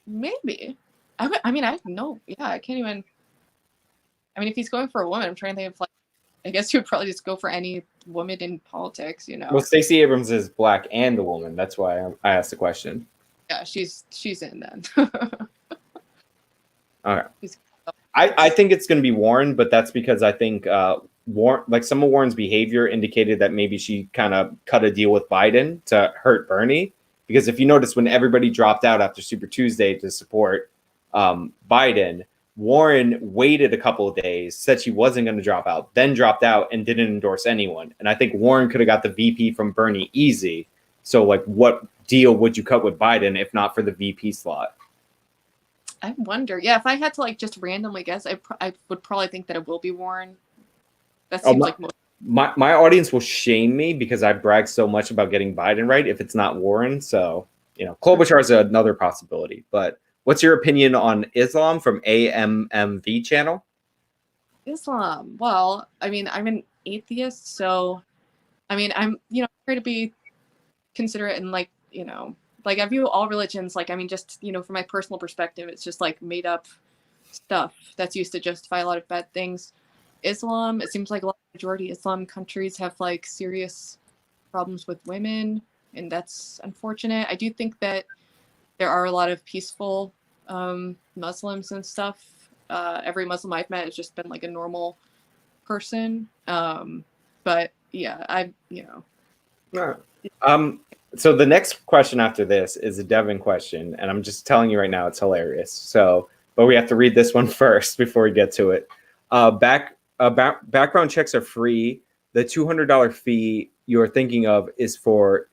B: maybe. I mean, I have no. Yeah, I can't even. I mean, if he's going for a woman, I'm trying to think of like. I guess he would probably just go for any woman in politics, you know.
A: Well, Stacey Abrams is black and a woman. That's why I asked the question.
B: Yeah, she's in then.
A: Okay. I think it's going to be Warren, but that's because I think Warren, like some of Warren's behavior indicated that maybe she kind of cut a deal with Biden to hurt Bernie. Because if you notice, when everybody dropped out after Super Tuesday to support Biden, Warren waited a couple of days, said she wasn't going to drop out, then dropped out and didn't endorse anyone. And I think Warren could have got the VP from Bernie easy. So, like, what deal would you cut with Biden if not for the VP slot?
B: I wonder. Yeah, if I had to like just randomly guess, I would probably think that it will be Warren. That seems like most.
A: My audience will shame me because I bragged so much about getting Biden right if it's not Warren. So, you know, Klobuchar is another possibility. But what's your opinion on Islam from AMMV channel?
B: Islam. Well, I mean, I'm an atheist, so I mean, I'm try to be considerate and like like I view all religions like I mean, just from my personal perspective, it's just like made up stuff that's used to justify a lot of bad things. Islam, it seems like a lot of majority Islam countries have like serious problems with women, and that's unfortunate. I do think that there are a lot of peaceful Muslims and stuff. Every Muslim I've met has just been like a normal person. But yeah,
A: So the next question after this is a Devin question, and I'm just telling you right now, it's hilarious. So, but we have to read this one first before we get to it. Background checks are free. The $200 fee you're thinking of is for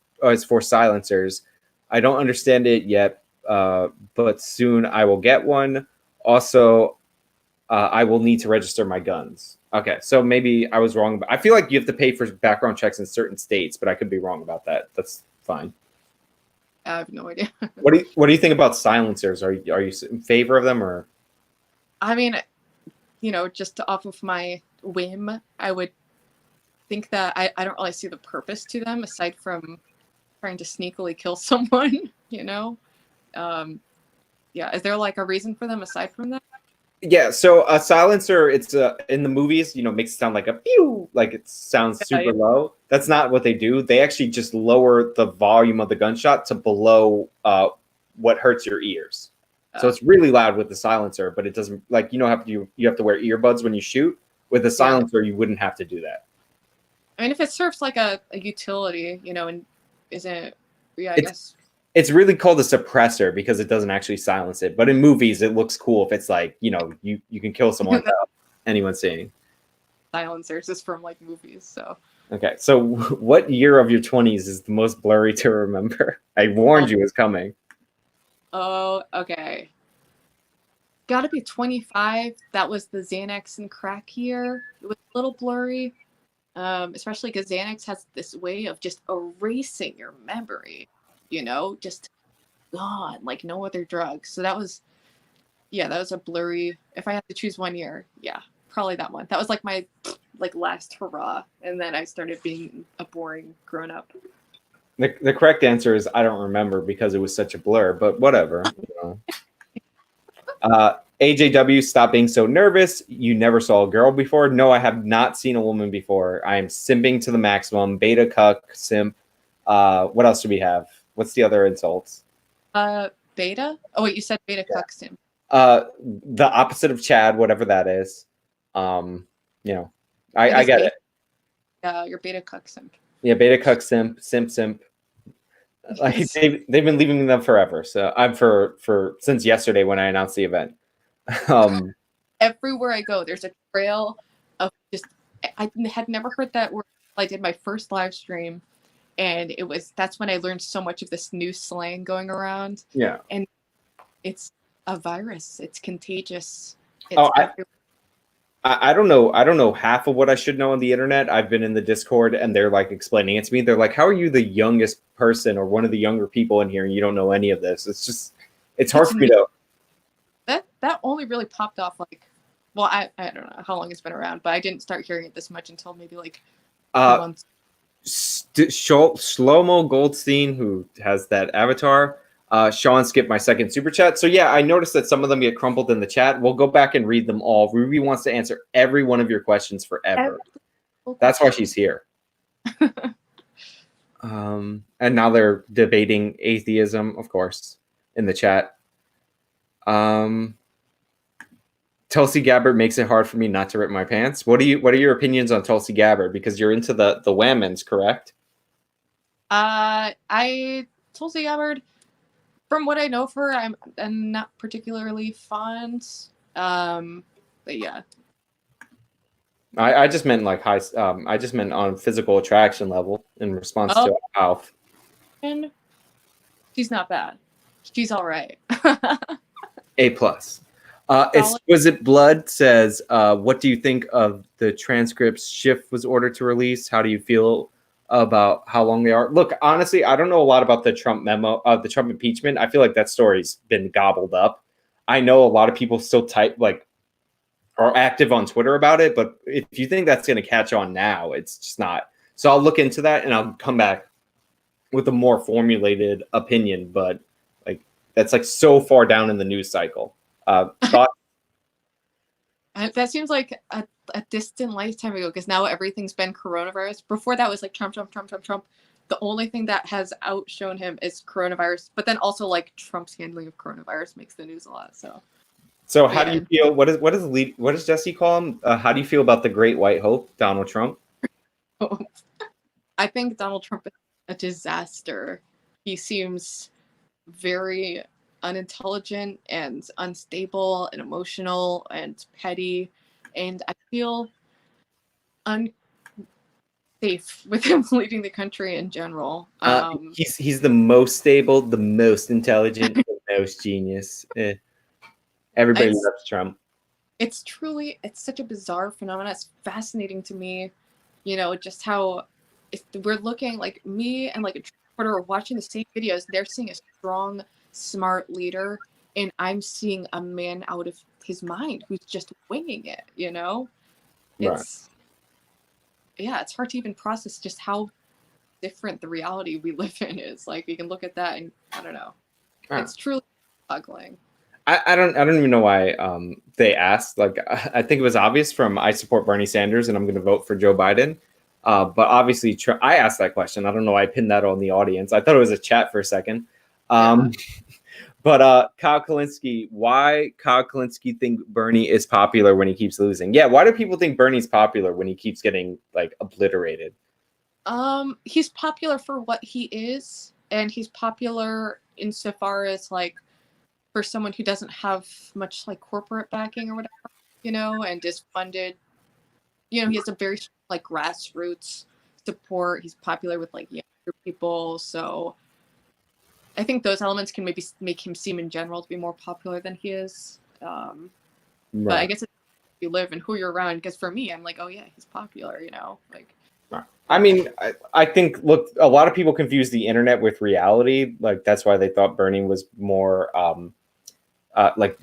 A: silencers. I don't understand it yet, but soon I will get one. Also, I will need to register my guns. Okay, so maybe I was wrong. But I feel like you have to pay for background checks in certain states, but I could be wrong about that. That's fine.
B: I have no idea.
A: What do you think about silencers? Are you in favor of them or?
B: I mean, just off of my whim, I would think that I don't really see the purpose to them aside from trying to sneakily kill someone. Yeah. Is there like a reason for them aside from that?
A: Yeah, so a silencer, it's in the movies, makes it sound like a pew, like it sounds super low. That's not what they do. They actually just lower the volume of the gunshot to below what hurts your ears. So it's really loud with the silencer, but it doesn't like you have to wear earbuds when you shoot. With a silencer, you wouldn't have to do that.
B: I mean, if it serves like a utility, and isn't it? Yeah, I guess.
A: It's really called a suppressor because it doesn't actually silence it. But in movies, it looks cool if it's like, you can kill someone without anyone seeing.
B: Silencers is from like movies, so.
A: Okay, so what year of your 20s is the most blurry to remember? I warned you it was coming.
B: Oh, okay. Gotta be 25. That was the Xanax and crack year. It was a little blurry, especially because Xanax has this way of just erasing your memory. Just gone like no other drug. So that was a blurry. If I had to choose one year, probably that one. That was like my last hurrah, and then I started being a boring grown up.
A: The correct answer is I don't remember because it was such a blur, but whatever. AJW, stop being so nervous. You never saw a girl before. No, I have not seen a woman before. I am simping to the maximum. Beta, cuck, simp. What else do we have? What's the other insults?
B: Beta? Oh wait, you said beta cuck simp.
A: The opposite of Chad, whatever that is. I get it.
B: You're beta cuck simp.
A: Yeah, beta cuck simp. Like they've been leaving them forever. So I'm for since yesterday when I announced the event.
B: Everywhere I go, there's a trail of just. I had never heard that word. I did my first live stream. And that's when I learned so much of this new slang going around.
A: Yeah.
B: And it's a virus. It's contagious.
A: I don't know. I don't know half of what I should know on the internet. I've been in the Discord and they're like explaining it to me. They're like, how are you the youngest person or one of the younger people in here and you don't know any of this? It's hard for me to.
B: That only really popped off like Well, I don't know how long it's been around, but I didn't start hearing it this much until maybe like 2
A: Uh,
B: months.
A: Shlomo Goldstein, who has that avatar. Sean skipped my second super chat. So yeah, I noticed that some of them get crumpled in the chat. We'll go back and read them all. Ruby wants to answer every one of your questions forever. That's why she's here. And now they're debating atheism, of course, in the chat. Tulsi Gabbard makes it hard for me not to rip my pants. What are your opinions on Tulsi Gabbard? Because you're into the Whammons, correct?
B: Tulsi Gabbard, from what I know of her, I'm not particularly fond. But yeah.
A: I just meant like high. I just meant on physical attraction level in response to Alf.
B: She's not bad. She's all right.
A: A+. Exquisite Blood says, "What do you think of the transcripts Schiff was ordered to release? How do you feel about how long they are?" Look, honestly, I don't know a lot about the Trump memo, the Trump impeachment. I feel like that story's been gobbled up. I know a lot of people still are active on Twitter about it, but if you think that's going to catch on now, it's just not. So I'll look into that and I'll come back with a more formulated opinion. But like that's like so far down in the news cycle. Thought?
B: That seems like a distant lifetime ago because now everything's been coronavirus. Before that was like Trump. The only thing that has outshone him is coronavirus. But then also like Trump's handling of coronavirus makes the news a lot.
A: So how do you feel? What does Jesse call him? How do you feel about the Great White Hope, Donald Trump?
B: I think Donald Trump is a disaster. He seems very unintelligent and unstable and emotional and petty, and I feel unsafe with him leading the country in general.
A: He's the most stable, the most intelligent, the most genius. Everybody loves Trump.
B: It's such a bizarre phenomenon. It's fascinating to me, just how we're looking, like me and like a reporter are watching the same videos. They're seeing a strong, smart leader, and I'm seeing a man out of his mind who's just winging it. It's it's hard to even process just how different the reality we live in is. Like we can look at that and I don't know. It's truly ugly.
A: I don't even know why they asked. Like I think it was obvious from I support Bernie Sanders and I'm going to vote for Joe Biden. But obviously I asked that question. I don't know why I pinned that on the audience. I thought it was a chat for a second. But Kyle Kalinske, why Kyle Kalinske think Bernie is popular when he keeps losing? Yeah, why do people think Bernie's popular when he keeps getting like obliterated?
B: He's popular for what he is, and he's popular insofar as like for someone who doesn't have much like corporate backing or whatever, and is funded. He has a very like grassroots support. He's popular with like younger people, so I think those elements can maybe make him seem in general to be more popular than he is. But I guess it's where you live and who you're around. Because for me, I'm like, oh yeah, he's popular. Like.
A: I mean, I think, look, a lot of people confuse the internet with reality. Like that's why they thought Bernie was more like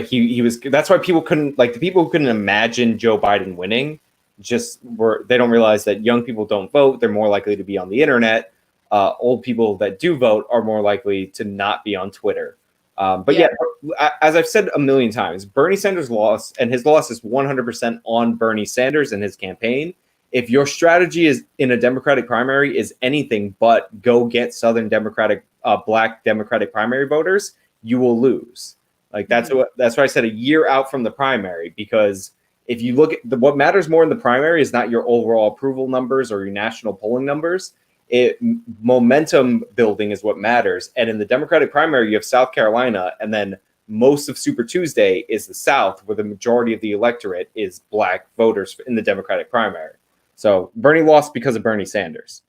A: he was. That's why people couldn't, like the people who couldn't imagine Joe Biden winning they don't realize that young people don't vote. They're more likely to be on the internet. Old people that do vote are more likely to not be on Twitter. But yeah, as I've said a million times, Bernie Sanders lost, and his loss is 100% on Bernie Sanders and his campaign. If your strategy is in a Democratic primary is anything but go get Southern Democratic, Black Democratic primary voters, you will lose. Like that's why I said a year out from the primary, because if you look at what matters more in the primary is not your overall approval numbers or your national polling numbers. Momentum building is what matters. And in the Democratic primary, you have South Carolina, and then most of Super Tuesday is the South, where the majority of the electorate is Black voters in the Democratic primary. So Bernie lost because of Bernie Sanders,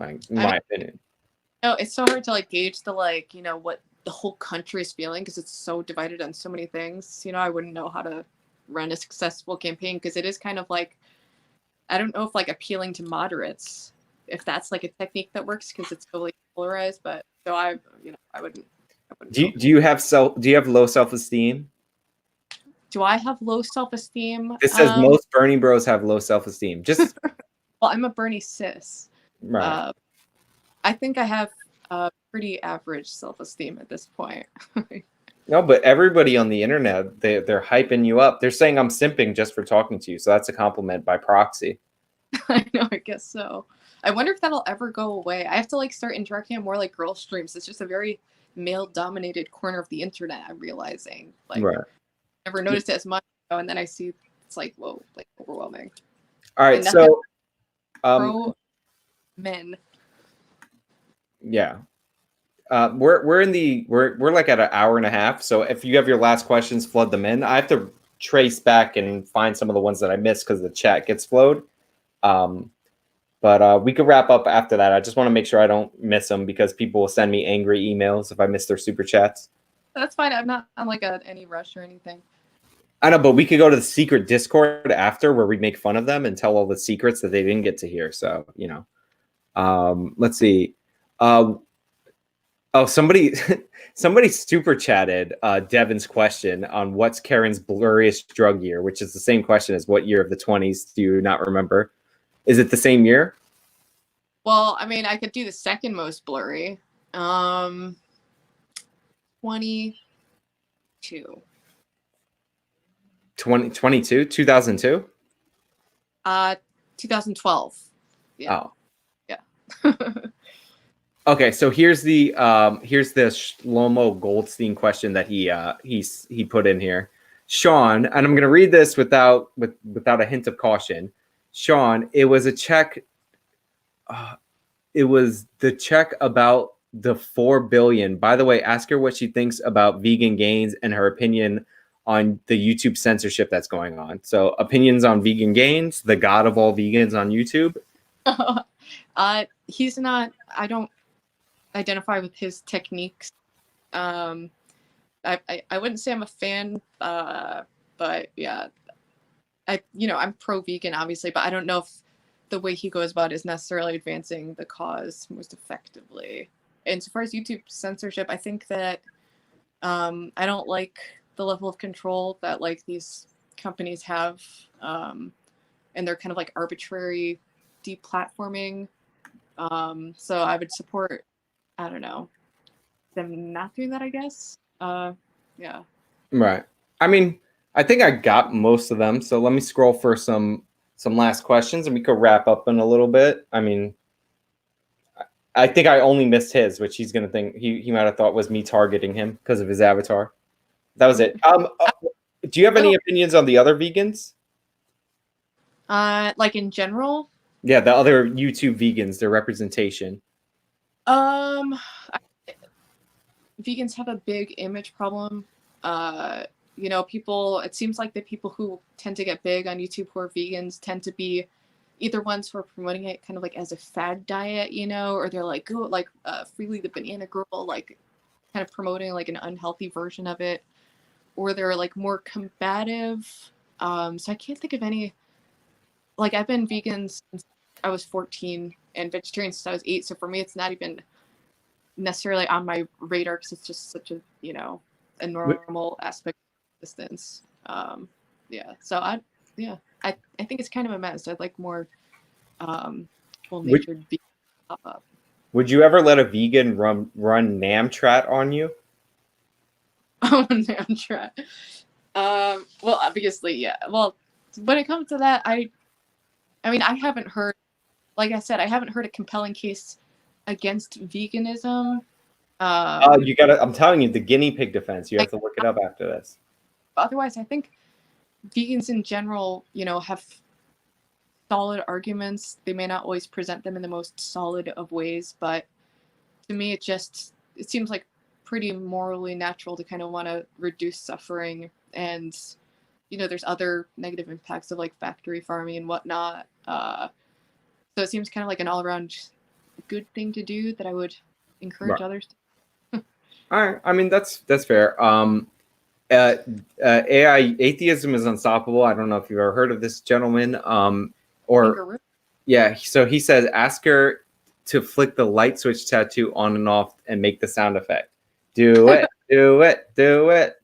A: in my opinion.
B: No, it's so hard to like gauge the what the whole country is feeling because it's so divided on so many things. I wouldn't know how to run a successful campaign because it is kind of like, I don't know if like appealing to moderates, if that's like a technique that works because it's totally polarized. But so I wouldn't.
A: Do you have low self-esteem?
B: do I have low self-esteem?
A: This says most Bernie bros have low self-esteem. Just
B: well, I'm a Bernie cis.
A: right.
B: I think I have pretty average self-esteem at this point.
A: No, but everybody on the internet, they're hyping you up. They're saying I'm simping just for talking to you. So that's a compliment by proxy.
B: I know, I guess so. I wonder if that'll ever go away. I have to like start interacting on more like girl streams. It's just a very male-dominated corner of the internet. I'm realizing, like,
A: Right.
B: never noticed it as much, and then I see it's like, whoa, like overwhelming.
A: All right, so
B: pro men.
A: Yeah. We're like at an hour and a half. So if you have your last questions, flood them in. I have to trace back and find some of the ones that I missed because the chat gets flowed. But we could wrap up after that. I just want to make sure I don't miss them because people will send me angry emails if I miss their super chats.
B: That's fine. I'm not on like any rush or anything.
A: I know, but we could go to the secret Discord after where we make fun of them and tell all the secrets that they didn't get to hear. So, you know, let's see. Oh, somebody super chatted Devin's question on what's Karen's blurriest drug year, which is the same question as what year of the 20s do you not remember? Is it the same year?
B: Well, I mean, I could do the second most blurry. 22.
A: 2022? 2002?
B: 2012. Yeah.
A: Oh.
B: Yeah.
A: Okay, so here's the Shlomo Goldstein question that he put in here. Sean, and I'm going to read this without a hint of caution. Sean, it was a check. It was the check about the 4 billion. By the way, ask her what she thinks about vegan gains and her opinion on the YouTube censorship that's going on. So opinions on vegan gains, the god of all vegans on YouTube.
B: He's not. I don't identify with his techniques. I wouldn't say I'm a fan, but yeah, I'm pro-vegan obviously, but I don't know if the way he goes about it is necessarily advancing the cause most effectively. And so far as YouTube censorship, I think that I don't like the level of control that like these companies have, and they're kind of like arbitrary deplatforming. So I would support, I don't know, them not doing that, I guess. Yeah.
A: Right. I mean, I think I got most of them. So let me scroll for some last questions and we could wrap up in a little bit. I mean, I think I only missed his, which he's going to think he might have thought was me targeting him because of his avatar. That was it. Do you have any opinions on the other vegans?
B: Like in general?
A: Yeah, the other YouTube vegans, their representation.
B: Vegans have a big image problem. It seems like the people who tend to get big on YouTube who are vegans tend to be either ones who are promoting it kind of like as a fad diet, or they're like, go like Freely the Banana Girl, like kind of promoting like an unhealthy version of it, or they're like more combative. So I can't think of any. Like I've been vegan since I was 14 and vegetarian since I was 8. So for me, it's not even necessarily on my radar because it's just such a a normal aspect of existence. So I think it's kind of a mess. I'd like more well-natured vegan pop up.
A: Would you ever let a vegan run Namtrat on you?
B: Oh, Namtrat. Well, obviously, yeah. Well, when it comes to that, I mean, I haven't heard, like I said, I haven't heard a compelling case against veganism.
A: You gotta. I'm telling you, the guinea pig defense. You have to look it up after this.
B: Otherwise, I think vegans in general, have solid arguments. They may not always present them in the most solid of ways, but to me, it seems like pretty morally natural to kind of want to reduce suffering. And there's other negative impacts of like factory farming and whatnot. So it seems kind of like an all-around good thing to do that I would encourage others to.
A: All right. I mean, that's fair. AI atheism is unstoppable. I don't know if you've ever heard of this gentleman. Yeah. So he says, ask her to flick the light switch tattoo on and off and make the sound effect. Do it. Do it. Do it.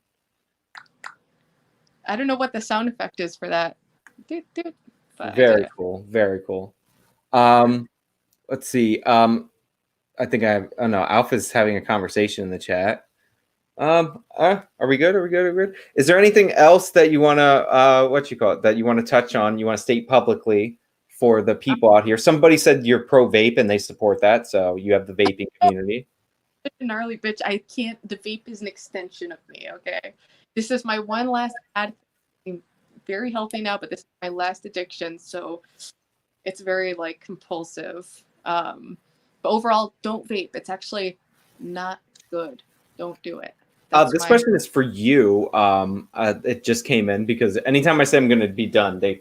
B: I don't know what the sound effect is for that. Doot, doot, but I did
A: Very
B: it.
A: cool. Very cool. Let's see. I think I have. Oh no, Alpha's having a conversation in the chat. Are we good? Are we good? Are we good? Is there anything else that you want to, what you call it, that you want to touch on? You want to state publicly for the people out here? Somebody said you're pro vape and they support that, so you have the vaping community.
B: Gnarly bitch, I can't. The vape is an extension of me. Okay, this is my one last ad. I'm very healthy now, but this is my last addiction, so it's very like compulsive. But overall, don't vape. It's actually not good. Don't do it. That's
A: This
B: my
A: question is for you. It just came in because anytime I say I'm going to be done, they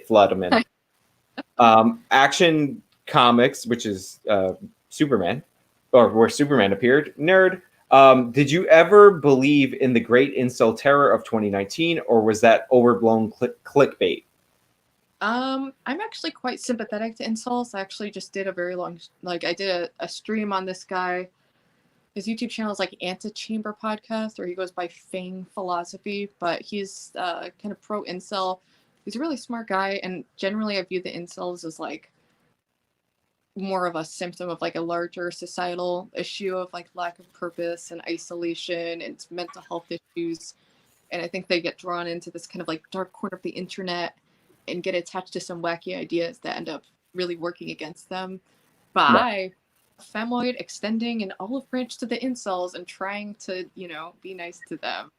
A: flood them in. Action Comics, which is Superman, or where Superman appeared. Nerd. Did you ever believe in the great incel terror of 2019, or was that overblown clickbait?
B: I'm actually quite sympathetic to incels. I actually just did a very long, like I did a stream on this guy. His YouTube channel is like Antechamber Podcast, or he goes by Fang Philosophy, but he's kind of pro incel. He's a really smart guy, and generally I view the incels as like more of a symptom of like a larger societal issue of like lack of purpose and isolation and mental health issues. And I think they get drawn into this kind of like dark corner of the internet and get attached to some wacky ideas that end up really working against them. But I, femoid, extending an olive branch to the incels and trying to, you know, be nice to them.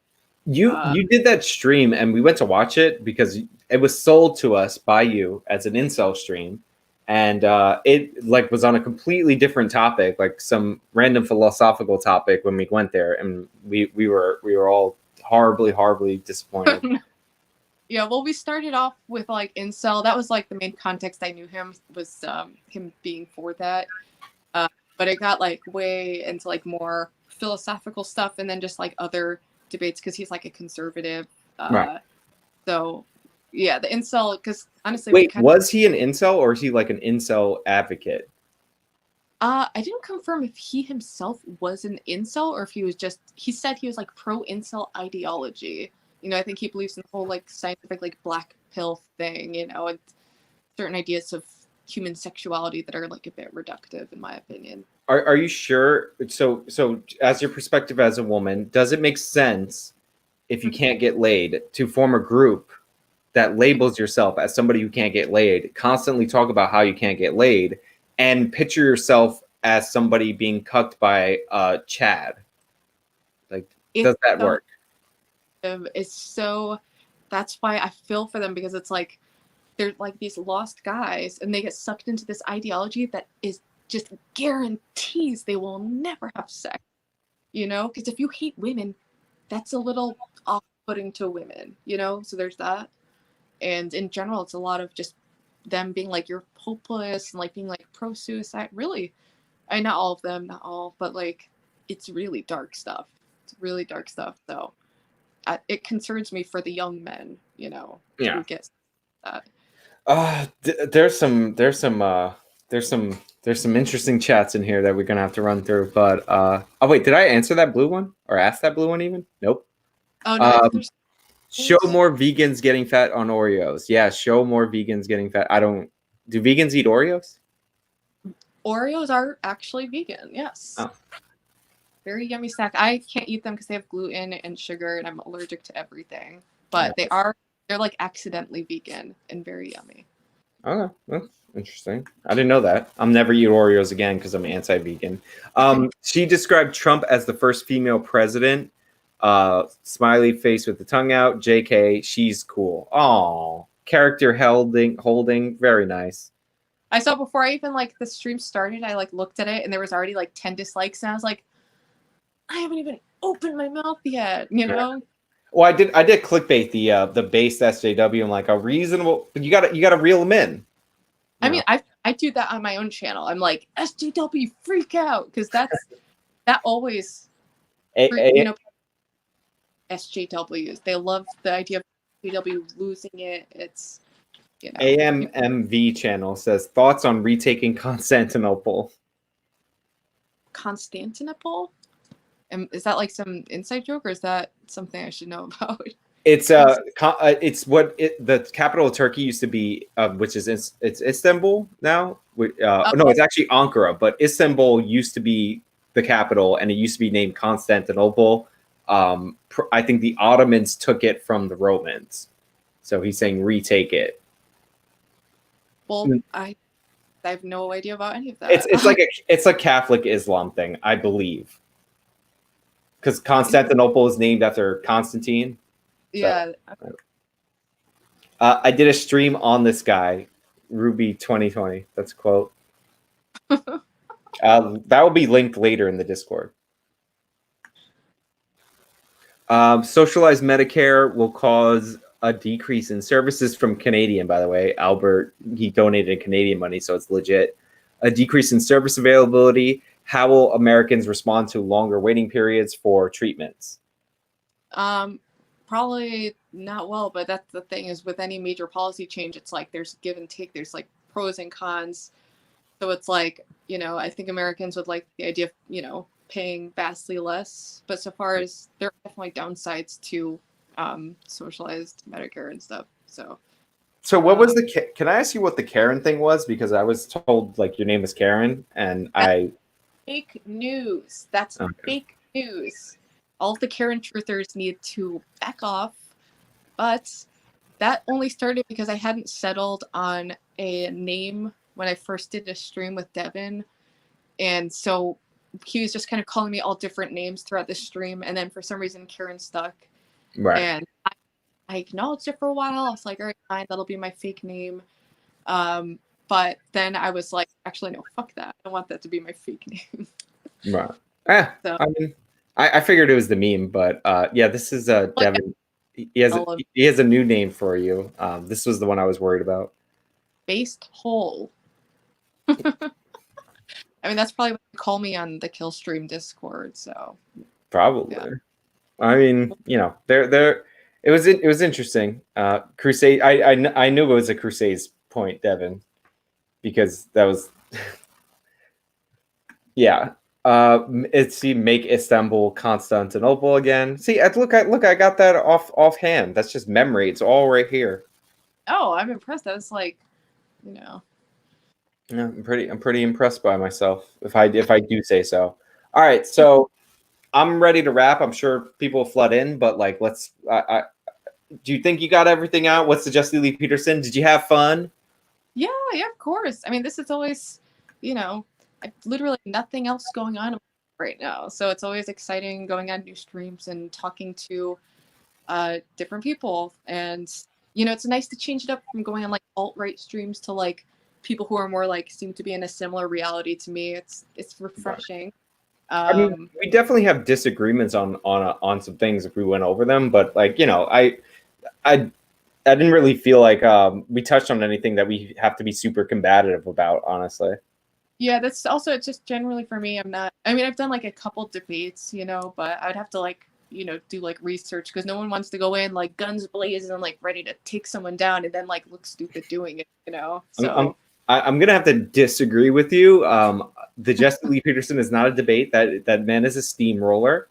A: You did that stream, and we went to watch it because it was sold to us by you as an incel stream, and it like was on a completely different topic, like some random philosophical topic when we went there, and we were all horribly disappointed.
B: Yeah, well, we started off with like incel. That was like the main context I knew him was him being for that. But it got like way into like more philosophical stuff and then just like other debates because he's like a conservative.
A: Right.
B: So yeah, the incel, because honestly,
A: Wait, was he an incel or is he like an incel advocate?
B: I didn't confirm if he himself was an incel or if he was just, he said he was like pro incel ideology. You know, I think he believes in the whole like scientific like black pill thing, you know, and certain ideas of human sexuality that are like a bit reductive in my opinion.
A: Are you sure? So as your perspective as a woman, does it make sense if you can't get laid to form a group that labels yourself as somebody who can't get laid, constantly talk about how you can't get laid, and picture yourself as somebody being cucked by Chad? Like, does that work?
B: It's so, that's why I feel for them, because it's like they're like these lost guys and they get sucked into this ideology that is just guarantees they will never have sex, you know, because if you hate women, that's a little off-putting to women, you know, so there's that. And in general, it's a lot of just them being like, you're hopeless and like being like pro-suicide. Really, not all of them, not all, but like it's really dark stuff. It's really dark stuff. So it concerns me for the young men, you know, who get that.
A: There's some interesting chats in here that we're gonna have to run through. But oh wait, did I answer that blue one or ask that blue one even? Nope.
B: Oh no, there's
A: show more vegans getting fat on Oreos. Yeah, show more vegans getting fat. Do vegans eat Oreos?
B: Oreos are actually vegan, yes.
A: Oh.
B: Very yummy snack. I can't eat them because they have gluten and sugar and I'm allergic to everything. But they're like accidentally vegan and very yummy.
A: Okay, that's interesting. I didn't know that. I'll never eat Oreos again because I'm anti-vegan. She described Trump as the first female president. Smiley face with the tongue out. JK, she's cool. Aw, character holding, very nice.
B: I saw before I even like the stream started, I like looked at it and there was already like 10 dislikes and I was like, I haven't even opened my mouth yet, you know?
A: Well, I did clickbait the base SJW. I'm like, a reasonable, but you gotta reel them in.
B: I mean, I do that on my own channel. I'm like, SJW freak out, because that always you know, SJWs. They love the idea of SJW losing it. It's, you know.
A: AMMV channel says thoughts on retaking Constantinople.
B: Constantinople? And is that like some inside joke or is that something I should know about?
A: It's what the capital of Turkey used to be, which is it's Istanbul now. No, it's actually Ankara, but Istanbul used to be the capital, and it used to be named Constantinople. I think the Ottomans took it from the Romans, so he's saying retake it.
B: Well, I have no idea about any of that.
A: It's a Catholic Islam thing, I believe, because Constantinople is named after Constantine.
B: Yeah.
A: So, I did a stream on this guy, Ruby 2020. That's a quote. That will be linked later in the Discord. Socialized Medicare will cause a decrease in services from Canadian, by the way. Albert, he donated Canadian money, so it's legit. A decrease in service availability. How will Americans respond to longer waiting periods for treatments?
B: Probably not well, but that's the thing is with any major policy change, it's like there's give and take. There's like pros and cons. So it's like, I think Americans would like the idea of, paying vastly less. But so far as there are definitely downsides to socialized Medicare and stuff.
A: So what was can I ask you what the Karen thing was? Because I was told like your name is Karen and
B: fake news. That's fake news. All of the Karen truthers need to back off. But that only started because I hadn't settled on a name when I first did a stream with Devin. And so he was just kind of calling me all different names throughout the stream. And then for some reason, Karen stuck.
A: Right.
B: And I acknowledged it for a while. I was like, all right, fine, that'll be my fake name. But then I was like, actually, no, fuck that. I don't want that to be my fake name.
A: Right. So, I mean, I figured it was the meme, but yeah, this is Devin. He has a new name for you. This was the one I was worried about.
B: Based hole. I mean, that's probably what they call me on the Killstream Discord. So
A: probably. Yeah. I mean, there. It was interesting. Crusade. I knew it was a Crusades point, Devin, because that was. Yeah. It's make Istanbul Constantinople again. See, look, I got that offhand. That's just memory. It's all right here.
B: Oh, I'm impressed. That was like,
A: Yeah, I'm pretty impressed by myself, if I do say so. All right, so I'm ready to wrap. I'm sure people will flood in, but like, let's. Do you think you got everything out? What's the Jesse Lee Peterson? Did you have fun?
B: Yeah, of course. I mean, this is always, literally nothing else going on right now, so it's always exciting going on new streams and talking to different people, and it's nice to change it up from going on like alt-right streams to like people who are more like seem to be in a similar reality to me. It's refreshing.
A: I mean, we definitely have disagreements on some things if we went over them, but like I didn't really feel like we touched on anything that we have to be super combative about, honestly.
B: Yeah, that's also, it's just generally for me, I've done like a couple debates, but I'd have to like, do like research because no one wants to go in like guns blazing and like ready to take someone down and then like look stupid doing it, So
A: I'm gonna have to disagree with you. The Jesse Lee Peterson is not a debate. That man is a steamroller.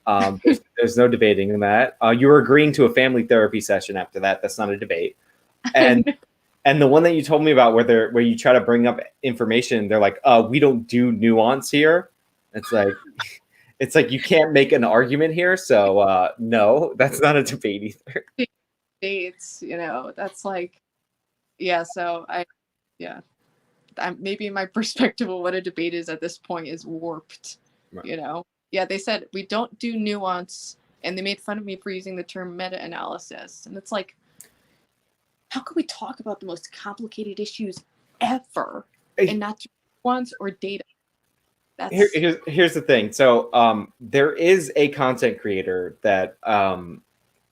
A: There's no debating in that. You're agreeing to a family therapy session after that. That's not a debate. And the one that you told me about where you try to bring up information, they're like, we don't do nuance here. It's like you can't make an argument here. So no, that's not a debate either.
B: Debates, that's like, yeah. So maybe my perspective of what a debate is at this point is warped. Right. Yeah, they said we don't do nuance, and they made fun of me for using the term meta-analysis, and it's like, how can we talk about the most complicated issues ever and not do nuance or data?
A: Here's the thing. So there is a content creator that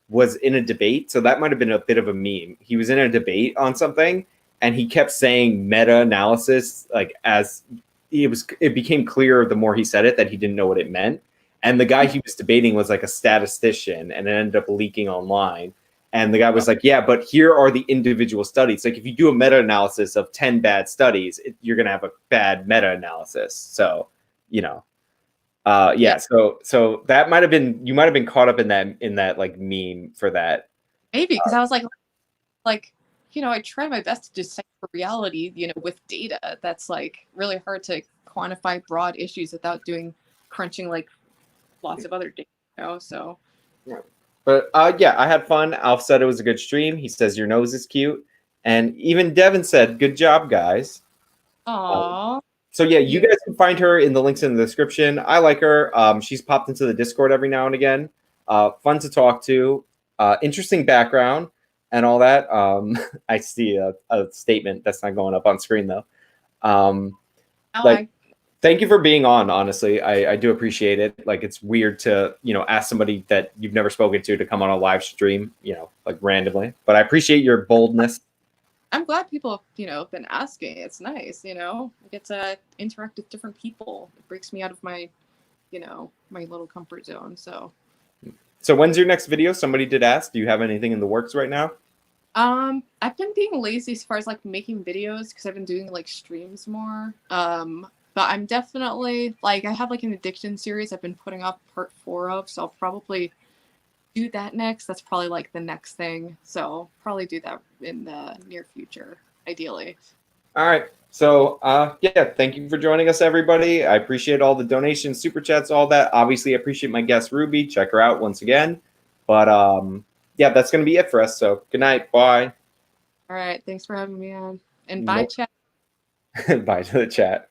A: was in a debate. So that might have been a bit of a meme. He was in a debate on something, and he kept saying meta-analysis like as it became clear the more he said it that he didn't know what it meant. And the guy he was debating was like a statistician, and it ended up leaking online. And the guy was like, yeah, but here are the individual studies. Like if you do a meta-analysis of 10 bad studies, you're going to have a bad meta-analysis. So, Yeah. So that might have been, you might have been caught up in that like meme for that.
B: Maybe because I was like, I try my best to decipher reality, with data. That's like really hard to quantify broad issues without doing crunching like lots of other data. So.
A: Yeah. But yeah, I had fun. Alf said it was a good stream. He says your nose is cute, and even Devin said, "Good job, guys."
B: Aww.
A: So yeah, you guys can find her in the links in the description. I like her. She's popped into the Discord every now and again. Fun to talk to. Interesting background and all that. I see a statement that's not going up on screen though. Like, thank you for being on. Honestly, I do appreciate it. Like, it's weird to ask somebody that you've never spoken to come on a live stream, like randomly. But I appreciate your boldness.
B: I'm glad people have been asking. It's nice, I get to interact with different people. It breaks me out of my, my little comfort zone. So
A: when's your next video? Somebody did ask. Do you have anything in the works right now?
B: I've been being lazy as far as like making videos because I've been doing like streams more. But I'm definitely like, I have like an addiction series I've been putting up part 4 of, so I'll probably do that next. That's probably like the next thing. So probably do that in the near future, ideally.
A: All right. So yeah, thank you for joining us, everybody. I appreciate all the donations, super chats, all that. Obviously, I appreciate my guest Ruby. Check her out once again. But yeah, that's gonna be it for us. So good night. Bye.
B: All right. Thanks for having me on. And bye, chat.
A: Bye to the chat.